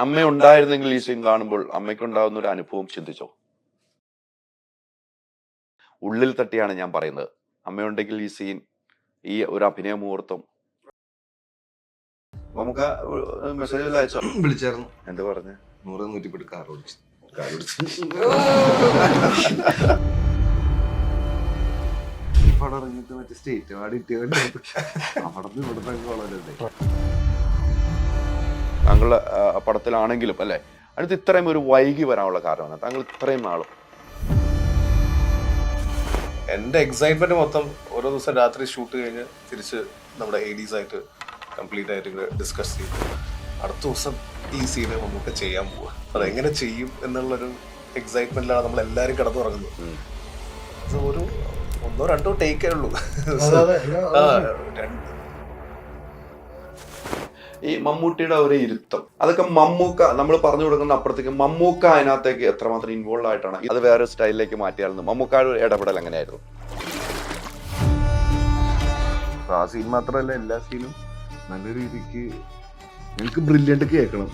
അമ്മ ഉണ്ടായിരുന്നെങ്കിൽ ഈ സീൻ കാണുമ്പോൾ അമ്മയ്ക്കുണ്ടാകുന്ന ഒരു അനുഭവം ചിന്തിച്ചോ? ഉള്ളിൽ തട്ടിയാണ് ഞാൻ പറയുന്നത്. അമ്മയുണ്ടെങ്കിൽ ഈ സീൻ, ഈ ഒരു അഭിനയ മുഹൂർത്തം നമുക്ക് മെസ്സേജ് അയച്ചോ? വിളിച്ചായിരുന്നു. എന്ത് പറഞ്ഞു? 100-110 കാർ ഓടിച്ചു. പടം ഇറങ്ങിയിട്ട് മറ്റേ സ്റ്റേറ്റ് അവാർഡ് കിട്ടിയവരുടെ അവിടെ നിന്ന് ഇവിടുത്തെ വളരെ താങ്കളുടെ പടത്തിലാണെങ്കിലും അല്ലേ, അടുത്ത് ഇത്രയും ഒരു വൈകി വരാനുള്ള കാരണമാണ് താങ്കൾ ഇത്രയും നാളും? എൻ്റെ എക്സൈറ്റ്മെന്റ് മൊത്തം ഓരോ ദിവസം രാത്രി ഷൂട്ട് കഴിഞ്ഞ് തിരിച്ച് നമ്മുടെ ADs ആയിട്ട് കംപ്ലീറ്റ് ആയിട്ട് ഡിസ്കസ് ചെയ്തു. അടുത്ത ദിവസം ഈ സീന് നമുക്ക് ചെയ്യാൻ പോവുക. അതെങ്ങനെ ചെയ്യും എന്നുള്ളൊരു എക്സൈറ്റ്മെന്റിലാണ് നമ്മൾ എല്ലാവരും കിടന്നുറങ്ങുന്നത്. അത് ഒരു 1-2 ടേക്കേ ഉള്ളൂ. ഈ മമ്മൂട്ടിയുടെ ഒരു ഇരുത്തം, അതൊക്കെ മമ്മൂക്ക നമ്മൾ പറഞ്ഞു കൊടുക്കുന്ന അപ്പുറത്തേക്ക് മമ്മൂക്ക അതിനകത്തേക്ക് എത്രമാത്രം ഇൻവോൾവ് ആയിട്ടാണ് അത് വേറെ സ്റ്റൈലിലേക്ക് മാറ്റിയായിരുന്നു? മമ്മൂക്കയുടെ ഇടപെടൽ എങ്ങനെയായിരുന്നു? ആ സീൻ മാത്രമല്ല, എല്ലാ സീനും നല്ല രീതിക്ക് എനിക്ക് ബ്രില്യന്റ് കേൾക്കണം.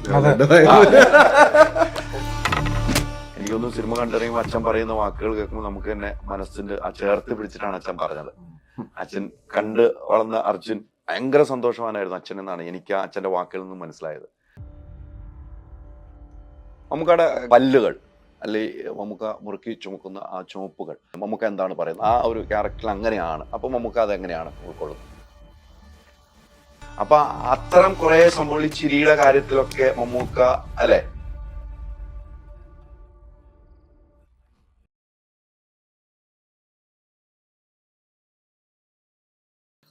എനിക്കൊന്നും സിനിമ കണ്ടിറങ്ങുമ്പോൾ അച്ഛൻ പറയുന്ന വാക്കുകൾ കേൾക്കുമ്പോൾ നമുക്ക് തന്നെ മനസ്സിന്റെ ആ ചേർത്ത് പിടിച്ചിട്ടാണ് അച്ഛൻ പറഞ്ഞത്. അച്ഛൻ കണ്ട് വളർന്ന അർജുൻ ഭയങ്കര സന്തോഷവാനായിരുന്നു അച്ഛൻ എന്നാണ് എനിക്ക് ആ അച്ഛന്റെ വാക്കുകളിൽ നിന്നും മനസ്സിലായത്. മമ്മൂക്കയുടെ പല്ലുകൾ, അല്ലെ മമ്മൂക്ക മുറുക്കി ചുമക്കുന്ന ആ ചുമപ്പുകൾ, മമ്മൂക്ക എന്താണ് പറയുന്നത്? ആ ഒരു ക്യാരക്ടർ അങ്ങനെയാണ്. അപ്പൊ മമ്മൂക്ക അതെങ്ങനെയാണ് ഉൾക്കൊള്ളുന്നത്? അപ്പൊ അത്തരം കുറെ സംഭവം ഈ ചിരിയുടെ കാര്യത്തിലൊക്കെ മമ്മൂക്ക അല്ലെ?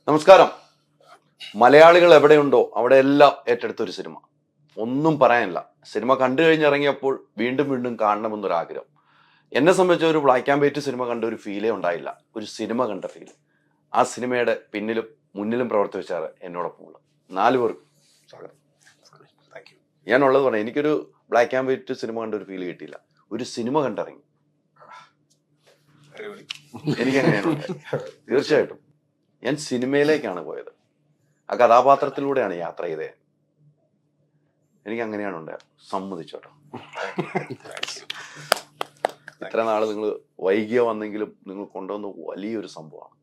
നമസ്കാരം. മലയാളികൾ എവിടെയുണ്ടോ അവിടെയെല്ലാം ഏറ്റെടുത്തൊരു സിനിമ, ഒന്നും പറയാനില്ല. സിനിമ കണ്ടു കഴിഞ്ഞിറങ്ങിയപ്പോൾ വീണ്ടും വീണ്ടും കാണണമെന്നൊരാഗ്രഹം. എന്നെ സംബന്ധിച്ച ഒരു ബ്ലാക്ക് ആൻഡ് വൈറ്റ് സിനിമ കണ്ട ഒരു ഫീലേ ഉണ്ടായില്ല, ഒരു സിനിമ കണ്ട ഫീൽ. ആ സിനിമയുടെ പിന്നിലും മുന്നിലും പ്രവർത്തിച്ചാറ് എന്നോടൊപ്പമുള്ള 4 പേർക്കും സ്വാഗതം. ഞാനുള്ളത് പറഞ്ഞു, എനിക്കൊരു ബ്ലാക്ക് ആൻഡ് വൈറ്റ് സിനിമ കണ്ട ഒരു ഫീൽ കിട്ടിയില്ല, ഒരു സിനിമ കണ്ടിറങ്ങി. എനിക്കങ്ങനെയാണ്. തീർച്ചയായിട്ടും ഞാൻ സിനിമയിലേക്കാണ് പോയത്, ആ കഥാപാത്രത്തിലൂടെയാണ് യാത്ര ചെയ്തത്. എനിക്ക് അങ്ങനെയാണ് ഉണ്ടായത്. സമ്മതിച്ചോട്ടോ. ഇത്ര നാള് നിങ്ങൾ വൈകിയ വന്നെങ്കിലും നിങ്ങൾ കൊണ്ടുവന്ന വലിയൊരു സംഭവമാണ്.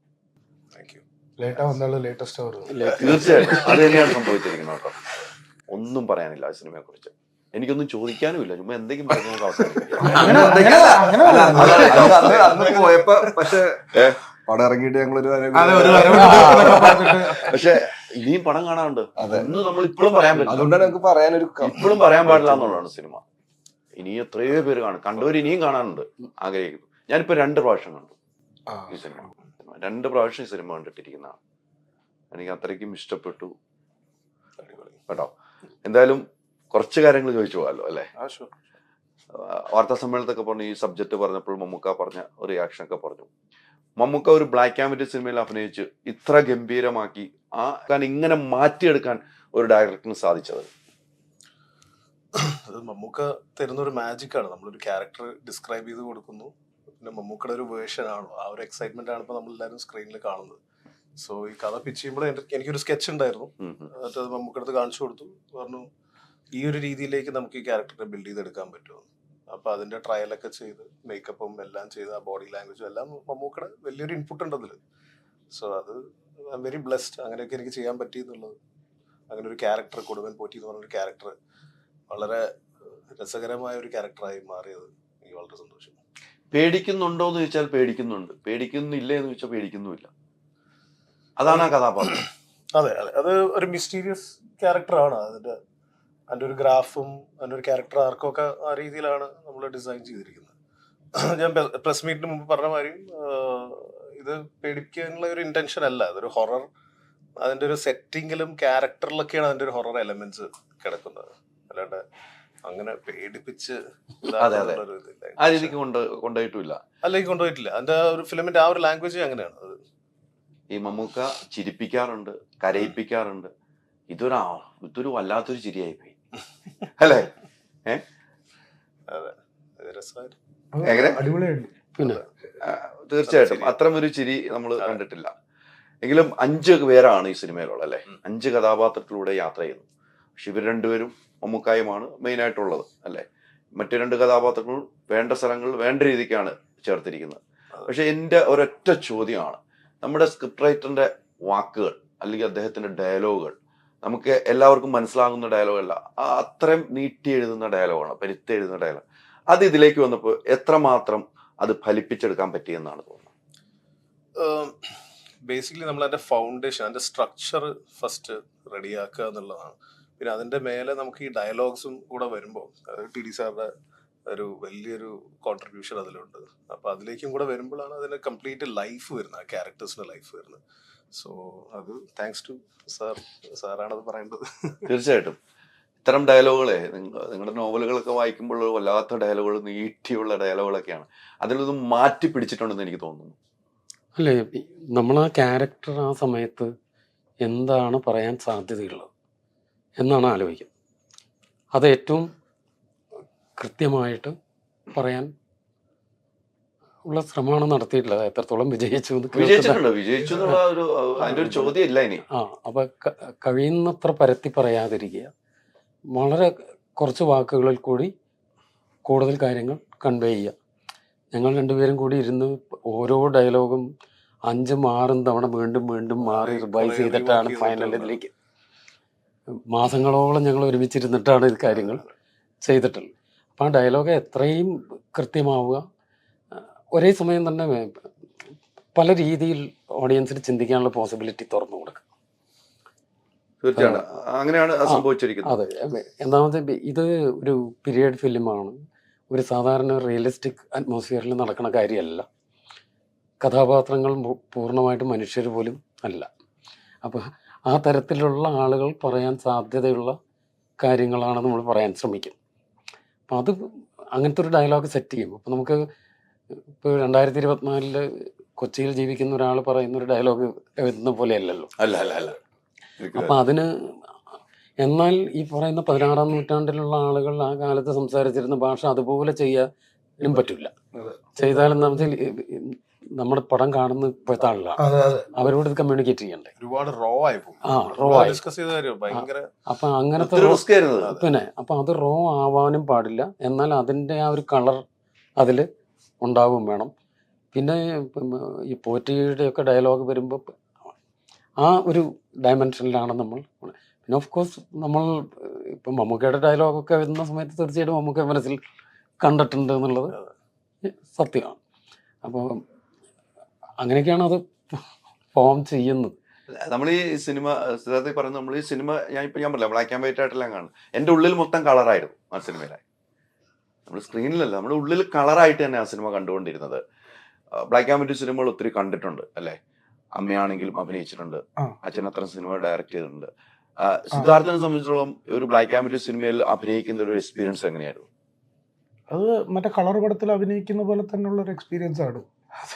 തീർച്ചയായിട്ടും അത് തന്നെയാണ് സംഭവിച്ചിരിക്കുന്നത് കേട്ടോ. ഒന്നും പറയാനില്ല ആ സിനിമയെ കുറിച്ച്. എനിക്കൊന്നും ചോദിക്കാനും ഇല്ല. ചുമ്മാ എന്തെങ്കിലും പറഞ്ഞു നമുക്ക് അന്ന് പോയപ്പോ പക്ഷെ പടം ഇറങ്ങിയിട്ട് ഞങ്ങളൊരു പക്ഷെ ഇനിയും പടം കാണാറുണ്ട്. അതൊന്നും നമ്മൾ ഇപ്പോഴും പറയാൻ പറ്റില്ല. അതുകൊണ്ടാണ് നമുക്ക് പറയാനൊരു ഇപ്പോഴും പറയാൻ പാടില്ല എന്നുള്ളതാണ് സിനിമ. ഇനി എത്രയോ പേര് കാണും, കണ്ടവർ ഇനിയും കാണാനുണ്ട്, ആഗ്രഹിക്കുന്നു. ഞാനിപ്പോ 2 പ്രാവശ്യം കണ്ടു ഈ സിനിമ. 2 പ്രാവശ്യം ഈ സിനിമ കണ്ടിട്ടിരിക്കുന്നതാണ്. എനിക്ക് അത്രയ്ക്കും ഇഷ്ടപ്പെട്ടു കേട്ടോ. എന്തായാലും കുറച്ച് കാര്യങ്ങൾ ചോദിച്ചു പോകാമല്ലോ അല്ലേ? വാർത്താ സമ്മേളനത്തൊക്കെ പറഞ്ഞു, ഈ സബ്ജക്ട് പറഞ്ഞപ്പോൾ മമ്മൂക്ക പറഞ്ഞ ഒരു റിയാക്ഷൻ ഒക്കെ പറഞ്ഞു. മമ്മൂക്ക ഒരു ബ്ലാക്ക് ആൻഡ് വൈറ്റ് സിനിമയിൽ അഭിനയിച്ച് ഇത്ര ഗംഭീരമാക്കി ആ കാരണം ഇങ്ങനെ മാറ്റിയെടുക്കാൻ ഒരു ഡയറക്ടറിന് സാധിച്ചത്? അത് മമ്മൂക്ക തരുന്ന ഒരു മാജിക്കാണ്. നമ്മളൊരു ക്യാരക്ടർ ഡിസ്ക്രൈബ് ചെയ്ത് കൊടുക്കുന്നു, പിന്നെ മമ്മൂക്കയുടെ ഒരു വേർഷൻ ആണോ, ആ ഒരു എക്സൈറ്റ്മെന്റ് ആണ് ഇപ്പൊ നമ്മളെല്ലാവരും സ്ക്രീനിൽ കാണുന്നത്. സോ ഈ കഥ പിച്ച് ചെയ്യുമ്പോൾ എനിക്കൊരു സ്കെച്ച് ഉണ്ടായിരുന്നു, അത് മമ്മൂക്കടുത്ത് കാണിച്ചു കൊടുത്തു. പറഞ്ഞു ഈ ഒരു രീതിയിലേക്ക് നമുക്ക് ഈ ക്യാരക്ടറെ ബിൽഡ് ചെയ്തെടുക്കാൻ പറ്റുമോ. അപ്പൊ അതിന്റെ ട്രയലൊക്കെ ചെയ്ത് മേക്കപ്പും എല്ലാം ചെയ്ത് ആ ബോഡി ലാംഗ്വേജും എല്ലാം മമ്മൂക്കയുടെ വലിയൊരു ഇൻപുട്ട് ഉണ്ട് അതിൽ. സോ അത് ഐ എം വെരി ബ്ലെസ്ഡ്, അങ്ങനെയൊക്കെ എനിക്ക് ചെയ്യാൻ പറ്റി എന്നുള്ളത്. അങ്ങനെ ഒരു ക്യാരക്ടർ, കൊടുവൻ പോറ്റി എന്ന് പറഞ്ഞൊരു ക്യാരക്ടർ വളരെ രസകരമായ ഒരു ക്യാരക്ടറായി മാറിയത് എനിക്ക് വളരെ സന്തോഷം. പേടിക്കുന്നുണ്ടോ എന്ന് ചോദിച്ചാൽ പേടിക്കുന്നുണ്ട്, പേടിക്കുന്നില്ലേ എന്ന് ചോദിച്ചാൽ പേടിക്കുന്നുമില്ല. അതാണ് ആ കഥാപാത്രം. അതെ അതെ, അത് ഒരു മിസ്റ്റീരിയസ് ക്യാരക്ടറാണ്. അതിന്റെ ഒരു ഗ്രാഫും അതിന്റെ ഒരു ക്യാരക്ടർ ആർക്കും ഒക്കെ ആ രീതിയിലാണ് നമ്മൾ ഡിസൈൻ ചെയ്തിരിക്കുന്നത്. ഞാൻ പ്രസ് മീറ്റിന് മുമ്പ് പറഞ്ഞ മാതിരി ഇത് പേടിക്കാനുള്ള ഒരു ഇന്റൻഷൻ അല്ല, അതൊരു ഹൊറർ. അതിന്റെ ഒരു സെറ്റിങ്ങിലും ക്യാരക്ടറിലൊക്കെയാണ് അതിന്റെ ഒരു ഹൊറർ എലമെന്റ്സ് കിടക്കുന്നത്. അല്ലാണ്ട് അങ്ങനെ പേടിപ്പിച്ച് ആ രീതിക്ക് കൊണ്ടുപോയിട്ടില്ല. അല്ലെങ്കിൽ കൊണ്ടുപോയിട്ടില്ല. അതിന്റെ ഒരു ഫിലിമിന്റെ ആ ഒരു ലാംഗ്വേജ് അങ്ങനെയാണ്. അത് ഈ മമ്മൂക്ക ചിരിപ്പിക്കാറുണ്ട്, കരയിപ്പിക്കാറുണ്ട്. ഇതൊരു വല്ലാത്തൊരു ചിരിയായി പോയി അല്ലേ? തീർച്ചയായിട്ടും അത്തരം ഒരു ചിരി നമ്മൾ കണ്ടിട്ടില്ല. എങ്കിലും 5 പേരാണ് ഈ സിനിമയിലുള്ള അല്ലെ, 5 കഥാപാത്രത്തിലൂടെ യാത്ര ചെയ്യുന്നു. പക്ഷെ ഇവർ 2 പേരും മമ്മൂക്കായുമാണ് മെയിനായിട്ടുള്ളത് അല്ലേ. മറ്റു 2 കഥാപാത്രങ്ങൾ വേണ്ട സ്ഥലങ്ങൾ വേണ്ട രീതിക്കാണ് ചേർത്തിരിക്കുന്നത്. പക്ഷെ എൻ്റെ ഒരൊറ്റ ചോദ്യമാണ്, നമ്മുടെ സ്ക്രിപ്റ്റ് റൈറ്ററിന്റെ വാക്കുകൾ അല്ലെങ്കിൽ അദ്ദേഹത്തിന്റെ ഡയലോഗുകൾ നമുക്ക് എല്ലാവർക്കും മനസ്സിലാകുന്ന ഡയലോഗല്ല, അത്രയും നീട്ടി എഴുതുന്ന ഡയലോഗാണ്, പെരുത്തി എഴുതുന്ന ഡയലോഗ്. അത് ഇതിലേക്ക് വന്നപ്പോൾ എത്രമാത്രം അത് ഫലിപ്പിച്ചെടുക്കാൻ പറ്റിയെന്നാണ് തോന്നുന്നത്? ബേസിക്കലി നമ്മൾ അതിന്റെ ഫൗണ്ടേഷൻ, അതിന്റെ സ്ട്രക്ചർ ഫസ്റ്റ് റെഡിയാക്കുക എന്നുള്ളതാണ്. പിന്നെ അതിന്റെ മേലെ നമുക്ക് ഈ ഡയലോഗ്സും കൂടെ വരുമ്പോൾ ടി ഡി സാറിന്റെ ഒരു വലിയൊരു കോൺട്രിബ്യൂഷൻ അതിലുണ്ട്. അപ്പൊ അതിലേക്കും കൂടെ വരുമ്പോഴാണ് അതിന് കംപ്ലീറ്റ് ലൈഫ് വരുന്നത്, ആ ക്യാരക്ടേഴ്സിന്റെ ലൈഫ് വരുന്നത്. സോ അത് താങ്ക്സ് ടു സാർ, സാറാണത് പറയേണ്ടത്. തീർച്ചയായിട്ടും ഇത്തരം ഡയലോഗുകളെ നിങ്ങളുടെ നോവലുകളൊക്കെ വായിക്കുമ്പോൾ വല്ലാത്ത ഡയലോഗുകൾ, നീട്ടിയുള്ള ഡയലോഗുകളൊക്കെയാണ്. അതിലൊന്നും മാറ്റി പിടിച്ചിട്ടുണ്ടെന്ന് എനിക്ക് തോന്നുന്നു. അല്ലേ, നമ്മൾ ആ ക്യാരക്ടർ ആ സമയത്ത് എന്താണ് പറയാൻ സാധ്യതയുള്ളത് എന്നാണ് ആലോചിക്കുന്നത്. അത് ഏറ്റവും കൃത്യമായിട്ട് പറയാൻ ഉള്ള ശ്രമമാണ് നടത്തിയിട്ടുള്ളത്. എത്രത്തോളം വിജയിച്ചു വിജയിച്ചു എന്നുള്ള അതിന്റെ ഒരു ചോദ്യം ഇല്ല ഇനി. അപ്പൊ കഴിയുന്നത്ര പരത്തി പറയാതിരിക്കുക, വളരെ കുറച്ച് വാക്കുകളിൽ കൂടി കൂടുതൽ കാര്യങ്ങൾ കൺവേ ചെയ്യുക. ഞങ്ങൾ രണ്ടുപേരും കൂടി ഇരുന്ന് ഓരോ ഡയലോഗും 5-6 തവണ വീണ്ടും വീണ്ടും മാറി റിവൈസ് ചെയ്തിട്ടാണ് ഫൈനൽ ഇതിലേക്ക്. മാസങ്ങളോളം ഞങ്ങൾ ഒരുമിച്ചിരുന്നിട്ടാണ് ഇത് കാര്യങ്ങൾ ചെയ്തിട്ടുള്ളത്. അപ്പം ആ ഡയലോഗ് എത്രയും കൃത്യമാവുക, ഒരേ സമയം തന്നെ പല രീതിയിൽ ഓഡിയൻസിന് ചിന്തിക്കാനുള്ള പോസിബിലിറ്റി തുറന്നു കൊടുക്കുക. തീർച്ചയായും അങ്ങനെയാണ് സംഭവിച്ചിരിക്കുന്നത്. അതെ, ഒന്നാമത് ഇത് ഒരു പീരിയഡ് ഫിലിമാണ്. ഒരു സാധാരണ റിയലിസ്റ്റിക് അറ്റ്മോസ്ഫിയറിൽ നടക്കുന്ന കാര്യമല്ല. കഥാപാത്രങ്ങൾ പൂർണ്ണമായിട്ടും മനുഷ്യർ പോലും അല്ല. അപ്പോൾ ആ തരത്തിലുള്ള ആളുകൾ പറയാൻ സാധ്യതയുള്ള കാര്യങ്ങളാണ് നമ്മൾ പറയാൻ ശ്രമിക്കും. അപ്പം അത് അങ്ങനത്തെ ഒരു ഡയലോഗ് സെറ്റ് ചെയ്യും. അപ്പോൾ നമുക്ക് ഇപ്പോൾ 2024 കൊച്ചിയിൽ ജീവിക്കുന്ന ഒരാൾ പറയുന്ന ഒരു ഡയലോഗ് എഴുതുന്ന പോലെയല്ലല്ലോ. അല്ല. അപ്പം അതിന്, എന്നാൽ ഈ പറയുന്ന 16-ാം നൂറ്റാണ്ടിലുള്ള ആളുകൾ ആ കാലത്ത് സംസാരിച്ചിരുന്ന ഭാഷ അതുപോലെ ചെയ്യാനും പറ്റില്ല. ചെയ്താലെന്ന് വെച്ചാൽ നമ്മുടെ പടം കാണുന്ന ഇപ്പോഴത്തെ ആളില്ല, അവരോട് ഇത് കമ്മ്യൂണിക്കേറ്റ് ചെയ്യണ്ടേ. ഒരുപാട് റോ ആയി പോകും. അപ്പൊ അങ്ങനത്തെ പിന്നെ അപ്പൊ അത് റോ ആവാനും പാടില്ല. എന്നാൽ അതിന്റെ ആ ഒരു കളർ അതിൽ ഉണ്ടാവും വേണം. പിന്നെ ഈ പോറ്റിയുടെ ഒക്കെ ഡയലോഗ് വരുമ്പോൾ ആ ഒരു ഡയമെൻഷനിലാണ് നമ്മൾ. പിന്നെ ഓഫ് കോഴ്സ് നമ്മൾ ഇപ്പം മമ്മൂക്കയുടെ ഡയലോഗൊക്കെ വരുന്ന സമയത്ത് തീർച്ചയായിട്ടും മമ്മൂക്ക മനസ്സിൽ കണ്ടിട്ടുണ്ട് എന്നുള്ളത് സത്യമാണ്. അപ്പോൾ അങ്ങനെയൊക്കെയാണ് അത് ഫോം ചെയ്യുന്നത്. നമ്മൾ ഈ സിനിമ സിദ്ധാർത്ഥ പറയുന്നത്, നമ്മൾ ഈ സിനിമ ഞാൻ പറഞ്ഞില്ല, ബ്ലാക്ക് ആൻഡ് വൈറ്റ് ആയിട്ടെല്ലാം കാണും. എൻ്റെ ഉള്ളിൽ മൊത്തം കളറായിരുന്നു ആ സിനിമയിലായി. നമ്മൾ സ്ക്രീനിലല്ല, നമ്മുടെ ഉള്ളിൽ കളറായിട്ട് തന്നെ ആ സിനിമ കണ്ടുകൊണ്ടിരുന്നത്. ബ്ലാക്ക് ആൻഡ് വൈറ്റ് സിനിമകൾ ഒത്തിരി കണ്ടിട്ടുണ്ട് അല്ലേ. അമ്മയാണെങ്കിലും അഭിനയിച്ചിട്ടുണ്ട്, അച്ഛൻ അത്ര സിനിമ ഡയറക്റ്റ് ചെയ്തിട്ടുണ്ട്. സിദ്ധാർത്ഥനെ സംബന്ധിച്ചിടത്തോളം ഒരു ബ്ലാക്ക് ആൻഡ് വൈറ്റ് സിനിമയിൽ അഭിനയിക്കുന്ന ഒരു എക്സ്പീരിയൻസ് എങ്ങനെയായിരുന്നു? അത് മറ്റേ കളർ പടത്തിൽ അഭിനയിക്കുന്ന പോലെ തന്നെയുള്ള ഒരു എക്സ്പീരിയൻസ് ആണ്.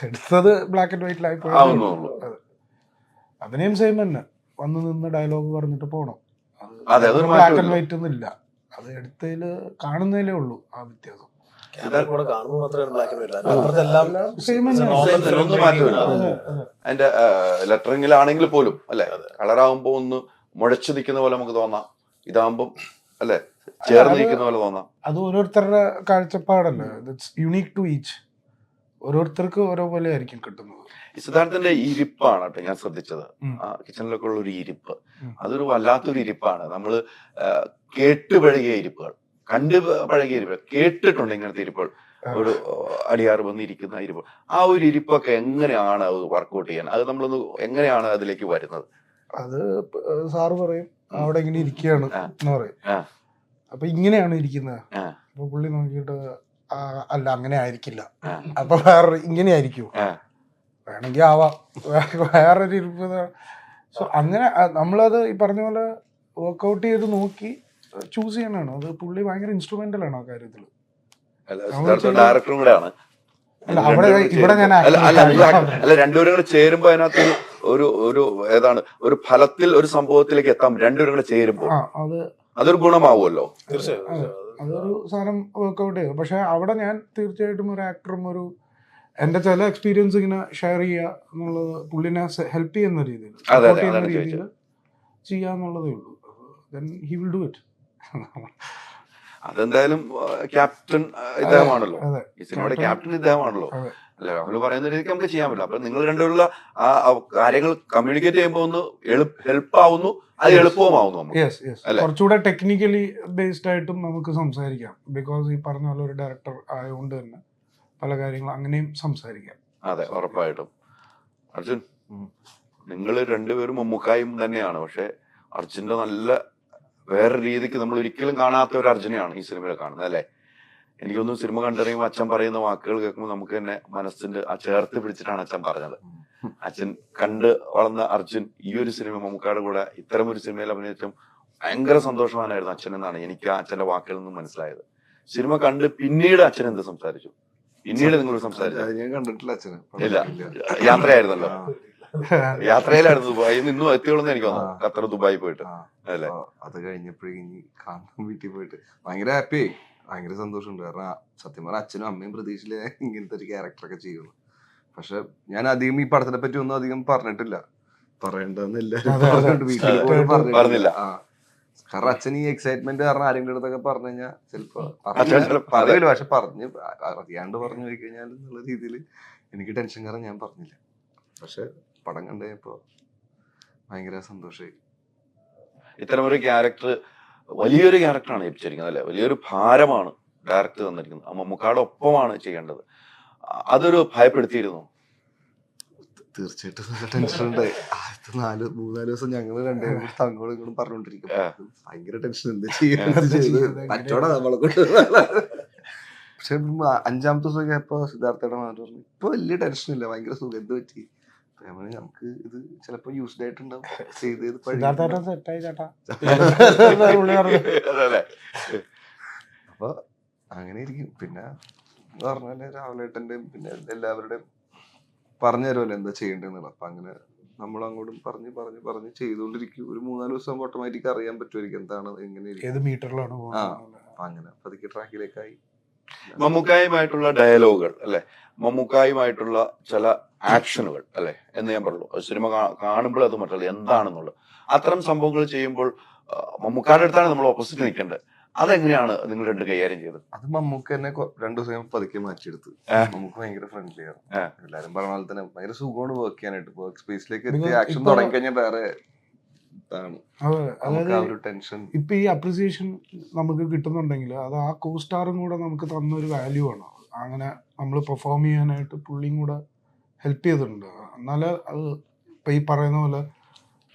എടുത്തത് ബ്ലാക്ക് ആൻഡ് വൈറ്റിലായി പോയത്. അഭിനയം സെയിം തന്നെ, വന്ന് നിന്ന് ഡയലോഗ് പറഞ്ഞിട്ട് പോകണം. ബ്ലാക്ക് ആൻഡ് വൈറ്റ് ഒന്നും ഇല്ല, അത് എടുത്തതിൽ കാണുന്നതിലേ ഉള്ളൂ ആ വ്യത്യാസം. അതിന്റെ ലെറ്ററിങ്ങിലാണെങ്കിൽ പോലും അല്ലെ, കളറാകുമ്പോ ഒന്ന് മുഴച്ചു നിൽക്കുന്ന പോലെ നമുക്ക് തോന്നാം. ഇതാകുമ്പം അല്ലെ ചേർന്ന് നിൽക്കുന്ന പോലെ തോന്നാം. അത് ഓരോരുത്തരുടെ കാഴ്ചപ്പാടല്ലേ, യുണീക് ടു ഈച്ച്. ഓരോരുത്തർക്ക് ഓരോ പോലെ ആയിരിക്കും കിട്ടുന്നത്. സിദ്ധാർത്ഥന്റെ ഇരിപ്പാണ് കേട്ടോ ഞാൻ ശ്രദ്ധിച്ചത്. കിച്ചണിലൊക്കെ ഉള്ള ഒരു ഇരിപ്പ്, അതൊരു വല്ലാത്തൊരു ഇരിപ്പാണ്. നമ്മള് കേട്ട് പഴകിയ ഇരിപ്പുകൾ, കണ്ട് പഴകിയ ഇരിപ്പുകൾ, കേട്ടിട്ടുണ്ട് ഇങ്ങനത്തെ ഇരിപ്പുകൾ. ഒരു അടിയാറ് വന്നിരിക്കുന്ന ഇരിപ്പ്, ആ ഒരു ഇരിപ്പൊക്കെ എങ്ങനെയാണ് അത് വർക്ക്ഔട്ട് ചെയ്യാൻ? അത് നമ്മളൊന്ന് എങ്ങനെയാണ് അതിലേക്ക് വരുന്നത്? അത് സാറ് പറയും അവിടെ ഇങ്ങനെ ഇരിക്കുകയാണ് എന്ന് പറയും. അപ്പൊ ഇങ്ങനെയാണ് ഇരിക്കുന്നത്. അപ്പൊ പുള്ളി നോക്കിയിട്ട് അല്ല അങ്ങനെ ആയിരിക്കില്ല, അപ്പൊ വേറെ ഇങ്ങനെ ആയിരിക്കും, വേണമെങ്കിൽ ആവാം, വേറൊരു ഇരിപ്പ്. സോ അങ്ങനെ നമ്മളത് ഈ പറഞ്ഞ പോലെ വർക്ക്ഔട്ട് ചെയ്ത് നോക്കി ചൂസ് ചെയ്യണതാണ്. അത് പുള്ളി ഭയങ്കര ഇൻസ്ട്രുമെന്റൽ ആണ് ആ കാര്യത്തിൽ. ഡയറക്ടറും കൂടെ ആണ്. അല്ല, രണ്ടുപേരും കൂടെ ചേരുമ്പോ അതിനകത്ത് ഒരു ഏതാണ് ഒരു ഫലത്തിൽ ഒരു സംഭവത്തിലേക്ക് എത്താം. രണ്ടുപേരും കൂടെ ചേരുമ്പോ അതൊരു ഗുണമാവുമല്ലോ. അതൊരു സാധനം വർക്ക്ഔട്ട് ചെയ്തു. പക്ഷെ അവിടെ ഞാൻ തീർച്ചയായിട്ടും ഒരു ആക്ടറും എന്റെ ചില എക്സ്പീരിയൻസ് ഇങ്ങനെ ഷെയർ ചെയ്യുക എന്നുള്ളത്, പുള്ളിനെ ഹെൽപ്പ് ചെയ്യുന്ന രീതിയിൽ ചെയ്യാന്നുള്ളതേ ഉള്ളൂ. Then he will do it. അതെന്തായാലും ക്യാപ്റ്റൻ ഇദ്ദേഹമാണല്ലോ, അതെ. ഈ സിനിമയുടെ ക്യാപ്റ്റൻ ഇദ്ദേഹമാണല്ലോ. അതെ. അല്ല, നമ്മൾ പറയുന്ന രീതിക്ക് നമുക്ക് ചെയ്യാൻ പറ്റില്ല. അപ്പൊ നിങ്ങൾ രണ്ടുപേരുള്ള ആ കാര്യങ്ങൾ കമ്മ്യൂണിക്കേറ്റ് ചെയ്യുമ്പോൾ ഒന്ന് ഹെൽപ്പ് ആവുന്നു, അത് എളുപ്പവുമാവുന്നു നമുക്ക്. യെസ് യെസ്, കുറച്ചുകൂടെ ടെക്നിക്കലി ബേസ്ഡ് ആയിട്ടും നമുക്ക് സംസാരിക്കാം. ബിക്കോസ് ഈ പറഞ്ഞ പോലെ ഒരു ഡയറക്ടർ ആയതുകൊണ്ട് തന്നെ പല കാര്യങ്ങളും അങ്ങനെയും സംസാരിക്കാം. അതെ, ഉറപ്പായിട്ടും. അർജുൻ, നിങ്ങൾ രണ്ടുപേരും മമ്മൂക്കായും തന്നെയാണ്, പക്ഷെ അർജുന്റെ നല്ല വേറെ രീതിക്ക് നമ്മൾ ഒരിക്കലും കാണാത്ത ഒരു അർജുനെയാണ് ഈ സിനിമയിൽ കാണുന്നത്, അല്ലെ? എനിക്കൊന്നും സിനിമ കണ്ടിറങ്ങുമ്പോൾ അച്ഛൻ പറയുന്ന വാക്കുകൾ കേൾക്കുമ്പോൾ നമുക്ക് തന്നെ മനസ്സിന്റെ ആ ചേർത്ത് പിടിച്ചിട്ടാണ് അച്ഛൻ പറഞ്ഞത്. അച്ഛൻ കണ്ട് വളർന്ന അർജുൻ ഈ ഒരു സിനിമ മമ്മൂക്കായുടെ കൂടെ ഇത്തരം ഒരു സിനിമയിൽ അഭിനയിച്ചും ഭയങ്കര സന്തോഷവാനായിരുന്നു അച്ഛൻ എന്നാണ് എനിക്ക് ആ അച്ഛന്റെ വാക്കുകളിൽ നിന്നും മനസ്സിലായത്. സിനിമ കണ്ട് പിന്നീട് അച്ഛൻ എന്ത് സംസാരിച്ചു? പിന്നീട് നിങ്ങൾ സംസാരിച്ചു? ഞാൻ കണ്ടിട്ടില്ല അച്ഛനെ. ഇല്ല, യാത്രയായിരുന്നല്ലോ, യാത്രയിലായിരുന്നു. ദുബായിൽ നിന്നും എത്തിയോളന്ന് എനിക്ക് തോന്നുന്നു, ഖത്തർ ദുബായി പോയിട്ട് അല്ലേ? അത് കഴിഞ്ഞപ്പോഴേക്കും കാണാൻ വീട്ടിൽ പോയിട്ട് ഭയങ്കര ഹാപ്പിയായി, ഭയങ്കര സന്തോഷമുണ്ട്. കാരണം സത്യം പറഞ്ഞാൽ അച്ഛനും അമ്മയും പ്രതീക്ഷയില് ഇങ്ങനത്തെ ഒരു ക്യാരക്ടറൊക്കെ ചെയ്യുന്നു. പക്ഷെ ഞാൻ അധികം ഈ പടത്തിനെ പറ്റി ഒന്നും അധികം പറഞ്ഞിട്ടില്ല, പറയണ്ടെന്ന് എല്ലാവരും വീട്ടിൽ പറഞ്ഞില്ല. കാരണം അച്ഛൻ ഈ എക്സൈറ്റ്മെന്റ് കാരണം ആരെങ്കിലും അടുത്തൊക്കെ പറഞ്ഞു കഴിഞ്ഞാൽ ചിലപ്പോ പറയില്ല. പക്ഷെ അറിയാണ്ട് പറഞ്ഞു പോയി കഴിഞ്ഞാൽ എന്നുള്ള രീതിയിൽ എനിക്ക് ടെൻഷൻ കാരണം ഞാൻ പറഞ്ഞില്ല. പക്ഷെ പടം കണ്ടു കഴിഞ്ഞപ്പോ ഭയങ്കര സന്തോഷമായി. ഇത്തരമൊരു ക്യാരക്ടർ വലിയൊരു ക്യാരക്ടറാണ് ഏൽപ്പിച്ചിരിക്കുന്നത്, അല്ലെ? വലിയൊരു ഭാരമാണ് ഡയറക്ടർ തന്നിരിക്കുന്നത്. മമ്മൂക്കാടെ ഒപ്പമാണ് ചെയ്യേണ്ടത്. അതൊരു ഭയപ്പെടുത്തിയിരുന്നു? തീർച്ചയായിട്ടും നല്ല ടെൻഷൻ ഉണ്ടായി. ആദ്യത്തെ 3-4 ദിവസം ഞങ്ങൾ രണ്ടുപേരും കൂടി അങ്ങോട്ടും ഇങ്ങോട്ടും പറഞ്ഞോണ്ടിരിക്കും. ഭയങ്കര ടെൻഷൻ, എന്താ ചെയ്യുന്നത് പറ്റോടാ നമ്മളെ കൊണ്ട്. പക്ഷെ 5-ാമത്തെ ദിവസമൊക്കെ ഇപ്പൊ സിദ്ധാർത്ഥയുടെ മാറ്റി പറഞ്ഞു, ഇപ്പൊ വലിയ ടെൻഷൻ ഇല്ല, ഭയങ്കര സുഖം, എന്ത് പറ്റി? നമുക്ക് ഇത് ചിലപ്പോ യൂസ്ഡ് ആയിട്ടുണ്ടാവും, അപ്പൊ അങ്ങനെ ഇരിക്കും. പിന്നെ പറഞ്ഞാല് രാവിലേട്ടന്റെയും പിന്നെ എല്ലാവരുടെയും പറഞ്ഞു തരുമല്ലോ എന്താ ചെയ്യേണ്ടതെന്നുള്ളത്. അപ്പൊ അങ്ങനെ നമ്മൾ അങ്ങോട്ടും പറഞ്ഞ് ചെയ്തുകൊണ്ടിരിക്കും. ഒരു 3-4 ദിവസം ഓട്ടോമാറ്റിക് അറിയാൻ പറ്റുമായിരിക്കും എന്താണ് എങ്ങനെ. അപ്പൊ അങ്ങനെ പതുക്കെ ട്രാക്കിലേക്കായി. മമ്മൂക്കായുമായിട്ടുള്ള ഡയലോഗുകൾ, അല്ലെ? മമ്മൂക്കായുമായിട്ടുള്ള ചില ആക്ഷനുകൾ, അല്ലെ, എന്ന് ഞാൻ പറഞ്ഞു. സിനിമ കാണുമ്പോൾ അത് മറ്റുള്ള എന്താണെന്നുള്ളത്, അത്തരം സംഭവങ്ങൾ ചെയ്യുമ്പോൾ മമ്മൂക്കാരുടെ അടുത്താണ് നമ്മൾ ഓപ്പോസിറ്റ് നിൽക്കേണ്ടത്. അതെങ്ങനെയാണ് നിങ്ങൾ രണ്ട് കൈകാര്യം ചെയ്തത്? അത് മമ്മൂക്ക തന്നെ 2 ദിവസം പതുക്കെ മാറ്റിയെടുത്ത്. നമുക്ക് ഭയങ്കര ഫ്രണ്ട്ലി ആണ്. എല്ലാരും പറഞ്ഞ പോലെ തന്നെ ഭയങ്കര സുഖമാണ് വർക്ക് ചെയ്യാനായിട്ട്. വർക്ക് സ്പേസിലേക്ക് എത്തി ആക്ഷൻ തുടങ്ങി കഴിഞ്ഞാൽ വേറെ ടെൻഷൻ. ഇപ്പൊ ഈ അപ്രിസിയേഷൻ നമുക്ക് കിട്ടുന്നുണ്ടെങ്കിൽ അത് ആ കോ സ്റ്റാറും കൂടെ നമുക്ക് തന്നൊരു വാല്യൂ ആണ്. അങ്ങനെ നമ്മൾ പെർഫോം ചെയ്യാനായിട്ട് പുള്ളിയും കൂടെ ഹെൽപ്പ് ചെയ്തിട്ടുണ്ട്. എന്നാലേ അത് ഇപ്പൊ ഈ പറയുന്ന പോലെ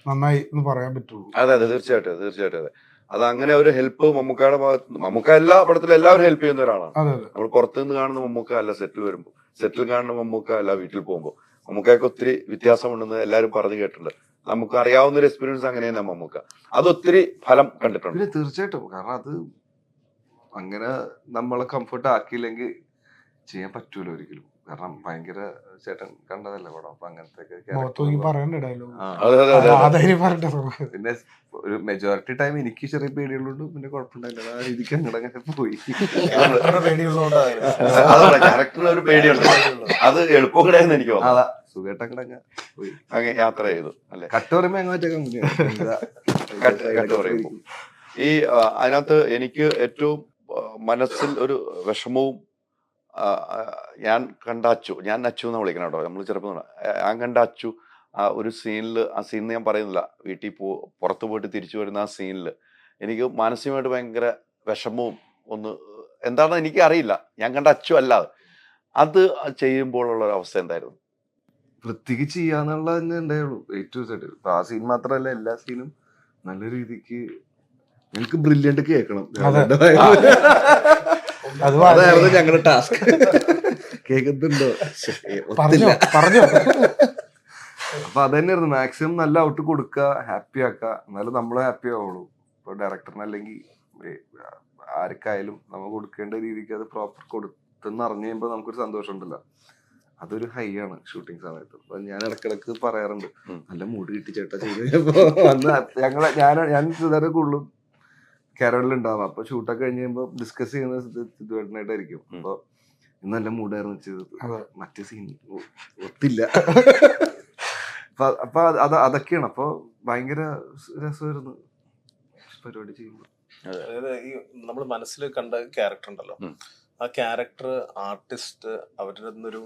നന്നായി എന്ന് പറയാൻ പറ്റുള്ളൂ. അതെ, തീർച്ചയായിട്ടും അതെ. അത് അങ്ങനെ ഒരു ഹെൽപ്പ് മമ്മൂക്കയുടെ ഭാഗത്ത്, മമ്മൂക്ക എല്ലാ പടത്തിലും എല്ലാവരും ഹെൽപ്പ് ചെയ്യുന്ന ഒരാളാണ്. നമ്മൾ പുറത്തുനിന്ന് കാണുന്ന മമ്മൂക്ക അല്ല സെറ്റിൽ വരുമ്പോൾ, സെറ്റിൽ കാണുന്ന മമ്മൂക്ക അല്ല വീട്ടിൽ പോകുമ്പോൾ. മമ്മൂക്കൊക്കെ ഒത്തിരി വ്യത്യാസമുണ്ടെന്ന് എല്ലാവരും പറഞ്ഞു കേട്ടിട്ടുണ്ട്. നമുക്ക് അറിയാവുന്ന ഒരു എക്സ്പീരിയൻസ് അങ്ങനെയാണ് മമ്മൂക്ക. അത് ഒത്തിരി ഫലം കണ്ടിട്ടുണ്ട്. തീർച്ചയായിട്ടും. കാരണം അത് അങ്ങനെ നമ്മളെ കംഫർട്ട് ആക്കിയില്ലെങ്കിൽ ചെയ്യാൻ പറ്റൂല ഒരിക്കലും. കാരണം ഭയങ്കര ചേട്ടൻ കണ്ടതല്ല പടം. അപ്പൊ അങ്ങനത്തെ പിന്നെ ഒരു മെജോറിറ്റി ടൈം എനിക്ക് ചെറിയ പേടികളുണ്ട്. പിന്നെ കുഴപ്പമുണ്ടായില്ല, ആ രീതിക്ക് അങ്ങനെ പോയി. ക്യാരക്ടറിന് ഒരു പേടിയുണ്ട്, അത് എളുപ്പക്കടയെന്ന് എനിക്ക് തോന്നുന്നു. സുഖേട്ടങ്ങടങ്ങ പോയി അങ്ങനെ യാത്ര ചെയ്തു, അല്ലെ? കട്ട് പറയുമ്പോ കട്ട് പറയുമ്പോ ഈ അതിനകത്ത് എനിക്ക് ഏറ്റവും മനസ്സിൽ ഒരു വിഷമവും, ഞാൻ കണ്ട അച്ചു എന്ന് വിളിക്കണം കേട്ടോ, നമ്മൾ ചെറുപ്പം ഞാൻ കണ്ട അച്ചു ആ ഒരു സീനിൽ, ആ സീൻ ഞാൻ പറയുന്നില്ല, വീട്ടിൽ പുറത്തു പോയിട്ട് തിരിച്ചു വരുന്ന ആ സീനിൽ എനിക്ക് മാനസികമായിട്ട് ഭയങ്കര വിഷമവും എന്താണെന്ന് എനിക്ക് അറിയില്ല. ഞാൻ കണ്ട അച്ചു അല്ലാതെ അത് ചെയ്യുമ്പോഴുള്ള ഒരു അവസ്ഥ എന്തായിരുന്നു? വൃത്തിക്ക് ചെയ്യാന്നുള്ളത് തന്നെ ഉണ്ടായുള്ളൂ ഏറ്റവും സെറ്റ്. ഇപ്പൊ ആ സീൻ മാത്രമല്ല, എല്ലാ സീനും നല്ല രീതിക്ക് എനിക്ക് ബ്രില്യന്റ് കേൾക്കണം. അതായിരുന്നു ഞങ്ങളുടെ ടാസ്ക്. കേൾക്കുന്നുണ്ടോ? അപ്പൊ അതന്നെയായിരുന്നു മാക്സിമം നല്ല ഔട്ട് കൊടുക്കുക, ഹാപ്പി ആക്കുക, എന്നാലും നമ്മളെ ഹാപ്പി ആവുള്ളൂ. ഇപ്പൊ ഡയറക്ടറിന് അല്ലെങ്കിൽ ആർക്കായാലും നമ്മൾ കൊടുക്കേണ്ട രീതിക്ക് അത് പ്രോപ്പർ കൊടുത്തെന്ന് അറിഞ്ഞു കഴിയുമ്പോൾ നമുക്കൊരു സന്തോഷം ഉണ്ടല്ലോ, അതൊരു ഹൈ ആണ് ഷൂട്ടിംഗ് സമയത്ത്. അപ്പൊ ഞാൻ ഇടക്കിടക്ക് പറയാറുണ്ട്, നല്ല മൂഡ് കിട്ടി ചേട്ടാ ചെയ്ത് കഴിഞ്ഞപ്പോ ഞാൻ കൂടുതലും കേരളത്തിലുണ്ടാവും. അപ്പൊ ഷൂട്ടൊക്കെ കഴിഞ്ഞ് കഴിയുമ്പോ ഡിസ്കസ് ചെയ്യുന്നത് സിദ്ധുവേട്ടനായിട്ടായിരിക്കും. അപ്പൊ ഇന്ന് നല്ല മൂഡായിരുന്നു ചെയ്തത്, മറ്റേ സീൻ ഒത്തില്ല. അപ്പൊ അതൊക്കെയാണ്. അപ്പൊ ഭയങ്കര രസമായിരുന്നു പരിപാടി ചെയ്യുമ്പോൾ. അതായത് ഈ നമ്മൾ മനസ്സിൽ കണ്ട ക്യാരക്ടർ ഉണ്ടല്ലോ, ആ ക്യാരക്ടർ ആർട്ടിസ്റ്റ് അവരുടെ നിന്നൊരു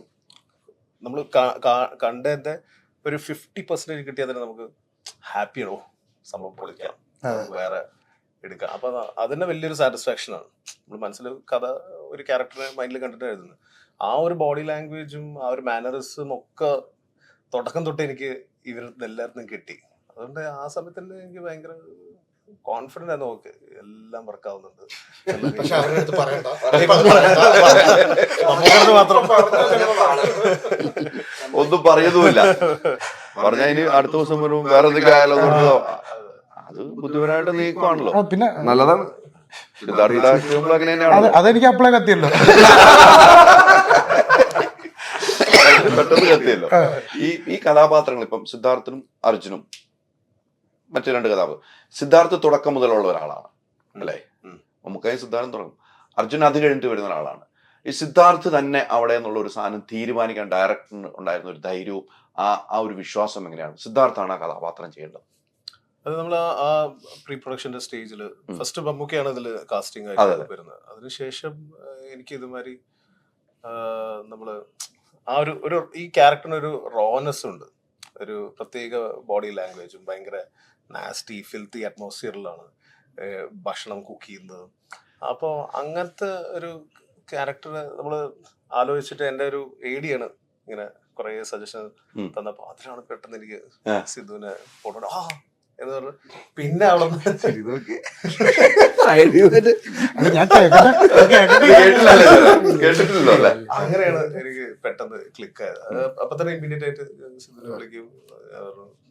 നമ്മൾ കണ്ടതിന്റെ ഒരു 50% കിട്ടിയാൽ തന്നെ നമുക്ക് ഹാപ്പിയാണോ, സംഭവം പൊളിക്കാം, വേറെ എടുക്കാം. അപ്പൊ അതിന്റെ വലിയൊരു സാറ്റിസ്ഫാക്ഷൻ ആണ്. നമ്മൾ മനസ്സിൽ കഥ ഒരു ക്യാരക്ടറെ മൈൻഡിൽ കണ്ടിട്ട് എഴുതുന്നത്. ആ ഒരു ബോഡി ലാംഗ്വേജും ആ ഒരു മാനറിസും ഒക്കെ തുടക്കം തൊട്ട് എനിക്ക് ഇവരുടെ എല്ലാവർക്കും കിട്ടി. അതുകൊണ്ട് ആ സമയത്ത് തന്നെ എനിക്ക് ഭയങ്കര കോൺഫിഡന്റ് ആണ്, നോക്ക് എല്ലാം വർക്ക് ആവുന്നുണ്ട്. പക്ഷെ അവരുടെ അടുത്ത് പറയണ്ട. ഒന്നും പറയുന്നുമില്ല. പറഞ്ഞാൽ ഇനി അടുത്ത ദിവസം വരും വേറെ എന്തൊക്കെ ആയാലോ, അത് ബുദ്ധിപരമായിട്ട് നീക്കുവാണല്ലോ. പിന്നെ നല്ലതാണ്. സിദ്ധാർത്ഥ ശിവങ്ങൾ അങ്ങനെ തന്നെയാണ്. അതെനിക്ക് അപ്ലൈ കത്തിയല്ലോ. പെട്ടെന്ന് കത്തിയല്ലോ. ഈ കഥാപാത്രങ്ങൾ ഇപ്പം സിദ്ധാർത്ഥനും അർജുനും മറ്റു രണ്ട് കഥാപാത്രം. സിദ്ധാർത്ഥ് തുടക്കം മുതലുള്ള ഒരാളാണ് അല്ലേ, നമുക്കായി സിദ്ധാർത്ഥം തുടങ്ങും. അർജുൻ അത് കഴിഞ്ഞിട്ട് വരുന്ന ഒരാളാണ്. ഈ സിദ്ധാർത്ഥ് തന്നെ അവിടെ എന്നുള്ള ഒരു സാധനം തീരുമാനിക്കാൻ ഡയറക്ടറിന് ഉണ്ടായിരുന്ന ഒരു ധൈര്യവും ആ ഒരു വിശ്വാസം എങ്ങനെയാണ്? സിദ്ധാർത്ഥാണ് ആ കഥാപാത്രം ചെയ്യേണ്ടത്. അത് നമ്മൾ ആ പ്രീ പ്രൊഡക്ഷന്റെ സ്റ്റേജിൽ ഫസ്റ്റ് മമ്മൂക്കയാണ് ഇതിൽ കാസ്റ്റിംഗ് ആയിട്ട് വരുന്നത്. അതിനുശേഷം എനിക്ക് ഇതുമാതിരി നമ്മള് ആ ഒരു ഈ ക്യാരക്ടറിന് ഒരു റോനെസ് ഉണ്ട്, ഒരു പ്രത്യേക ബോഡി ലാംഗ്വേജും, ഭയങ്കര നാസ്റ്റി ഫിൽത്തി അറ്റ്മോസ്ഫിയറിലാണ് ഭക്ഷണം കുക്ക് ചെയ്യുന്നത്. അപ്പോൾ അങ്ങനത്തെ ഒരു ക്യാരക്ടർ നമ്മൾ ആലോചിച്ചിട്ട് എൻ്റെ ഒരു ഏഡിയാണ് ഇങ്ങനെ കുറെ സജഷൻ തന്നപ്പോ അതിലാണ് പെട്ടെന്ന് എനിക്ക് സിദ്ധുവിനെ ഫോട്ടോ എന്ന് പറഞ്ഞു. പിന്നെ അവിടെ അങ്ങനെയാണ് എനിക്ക് പെട്ടെന്ന് ക്ലിക്ക് ആയത്. അപ്പൊ തന്നെ ഇമ്മീഡിയറ്റ് ആയിട്ട് സിദ്ധുവിനെ വിളിക്കും,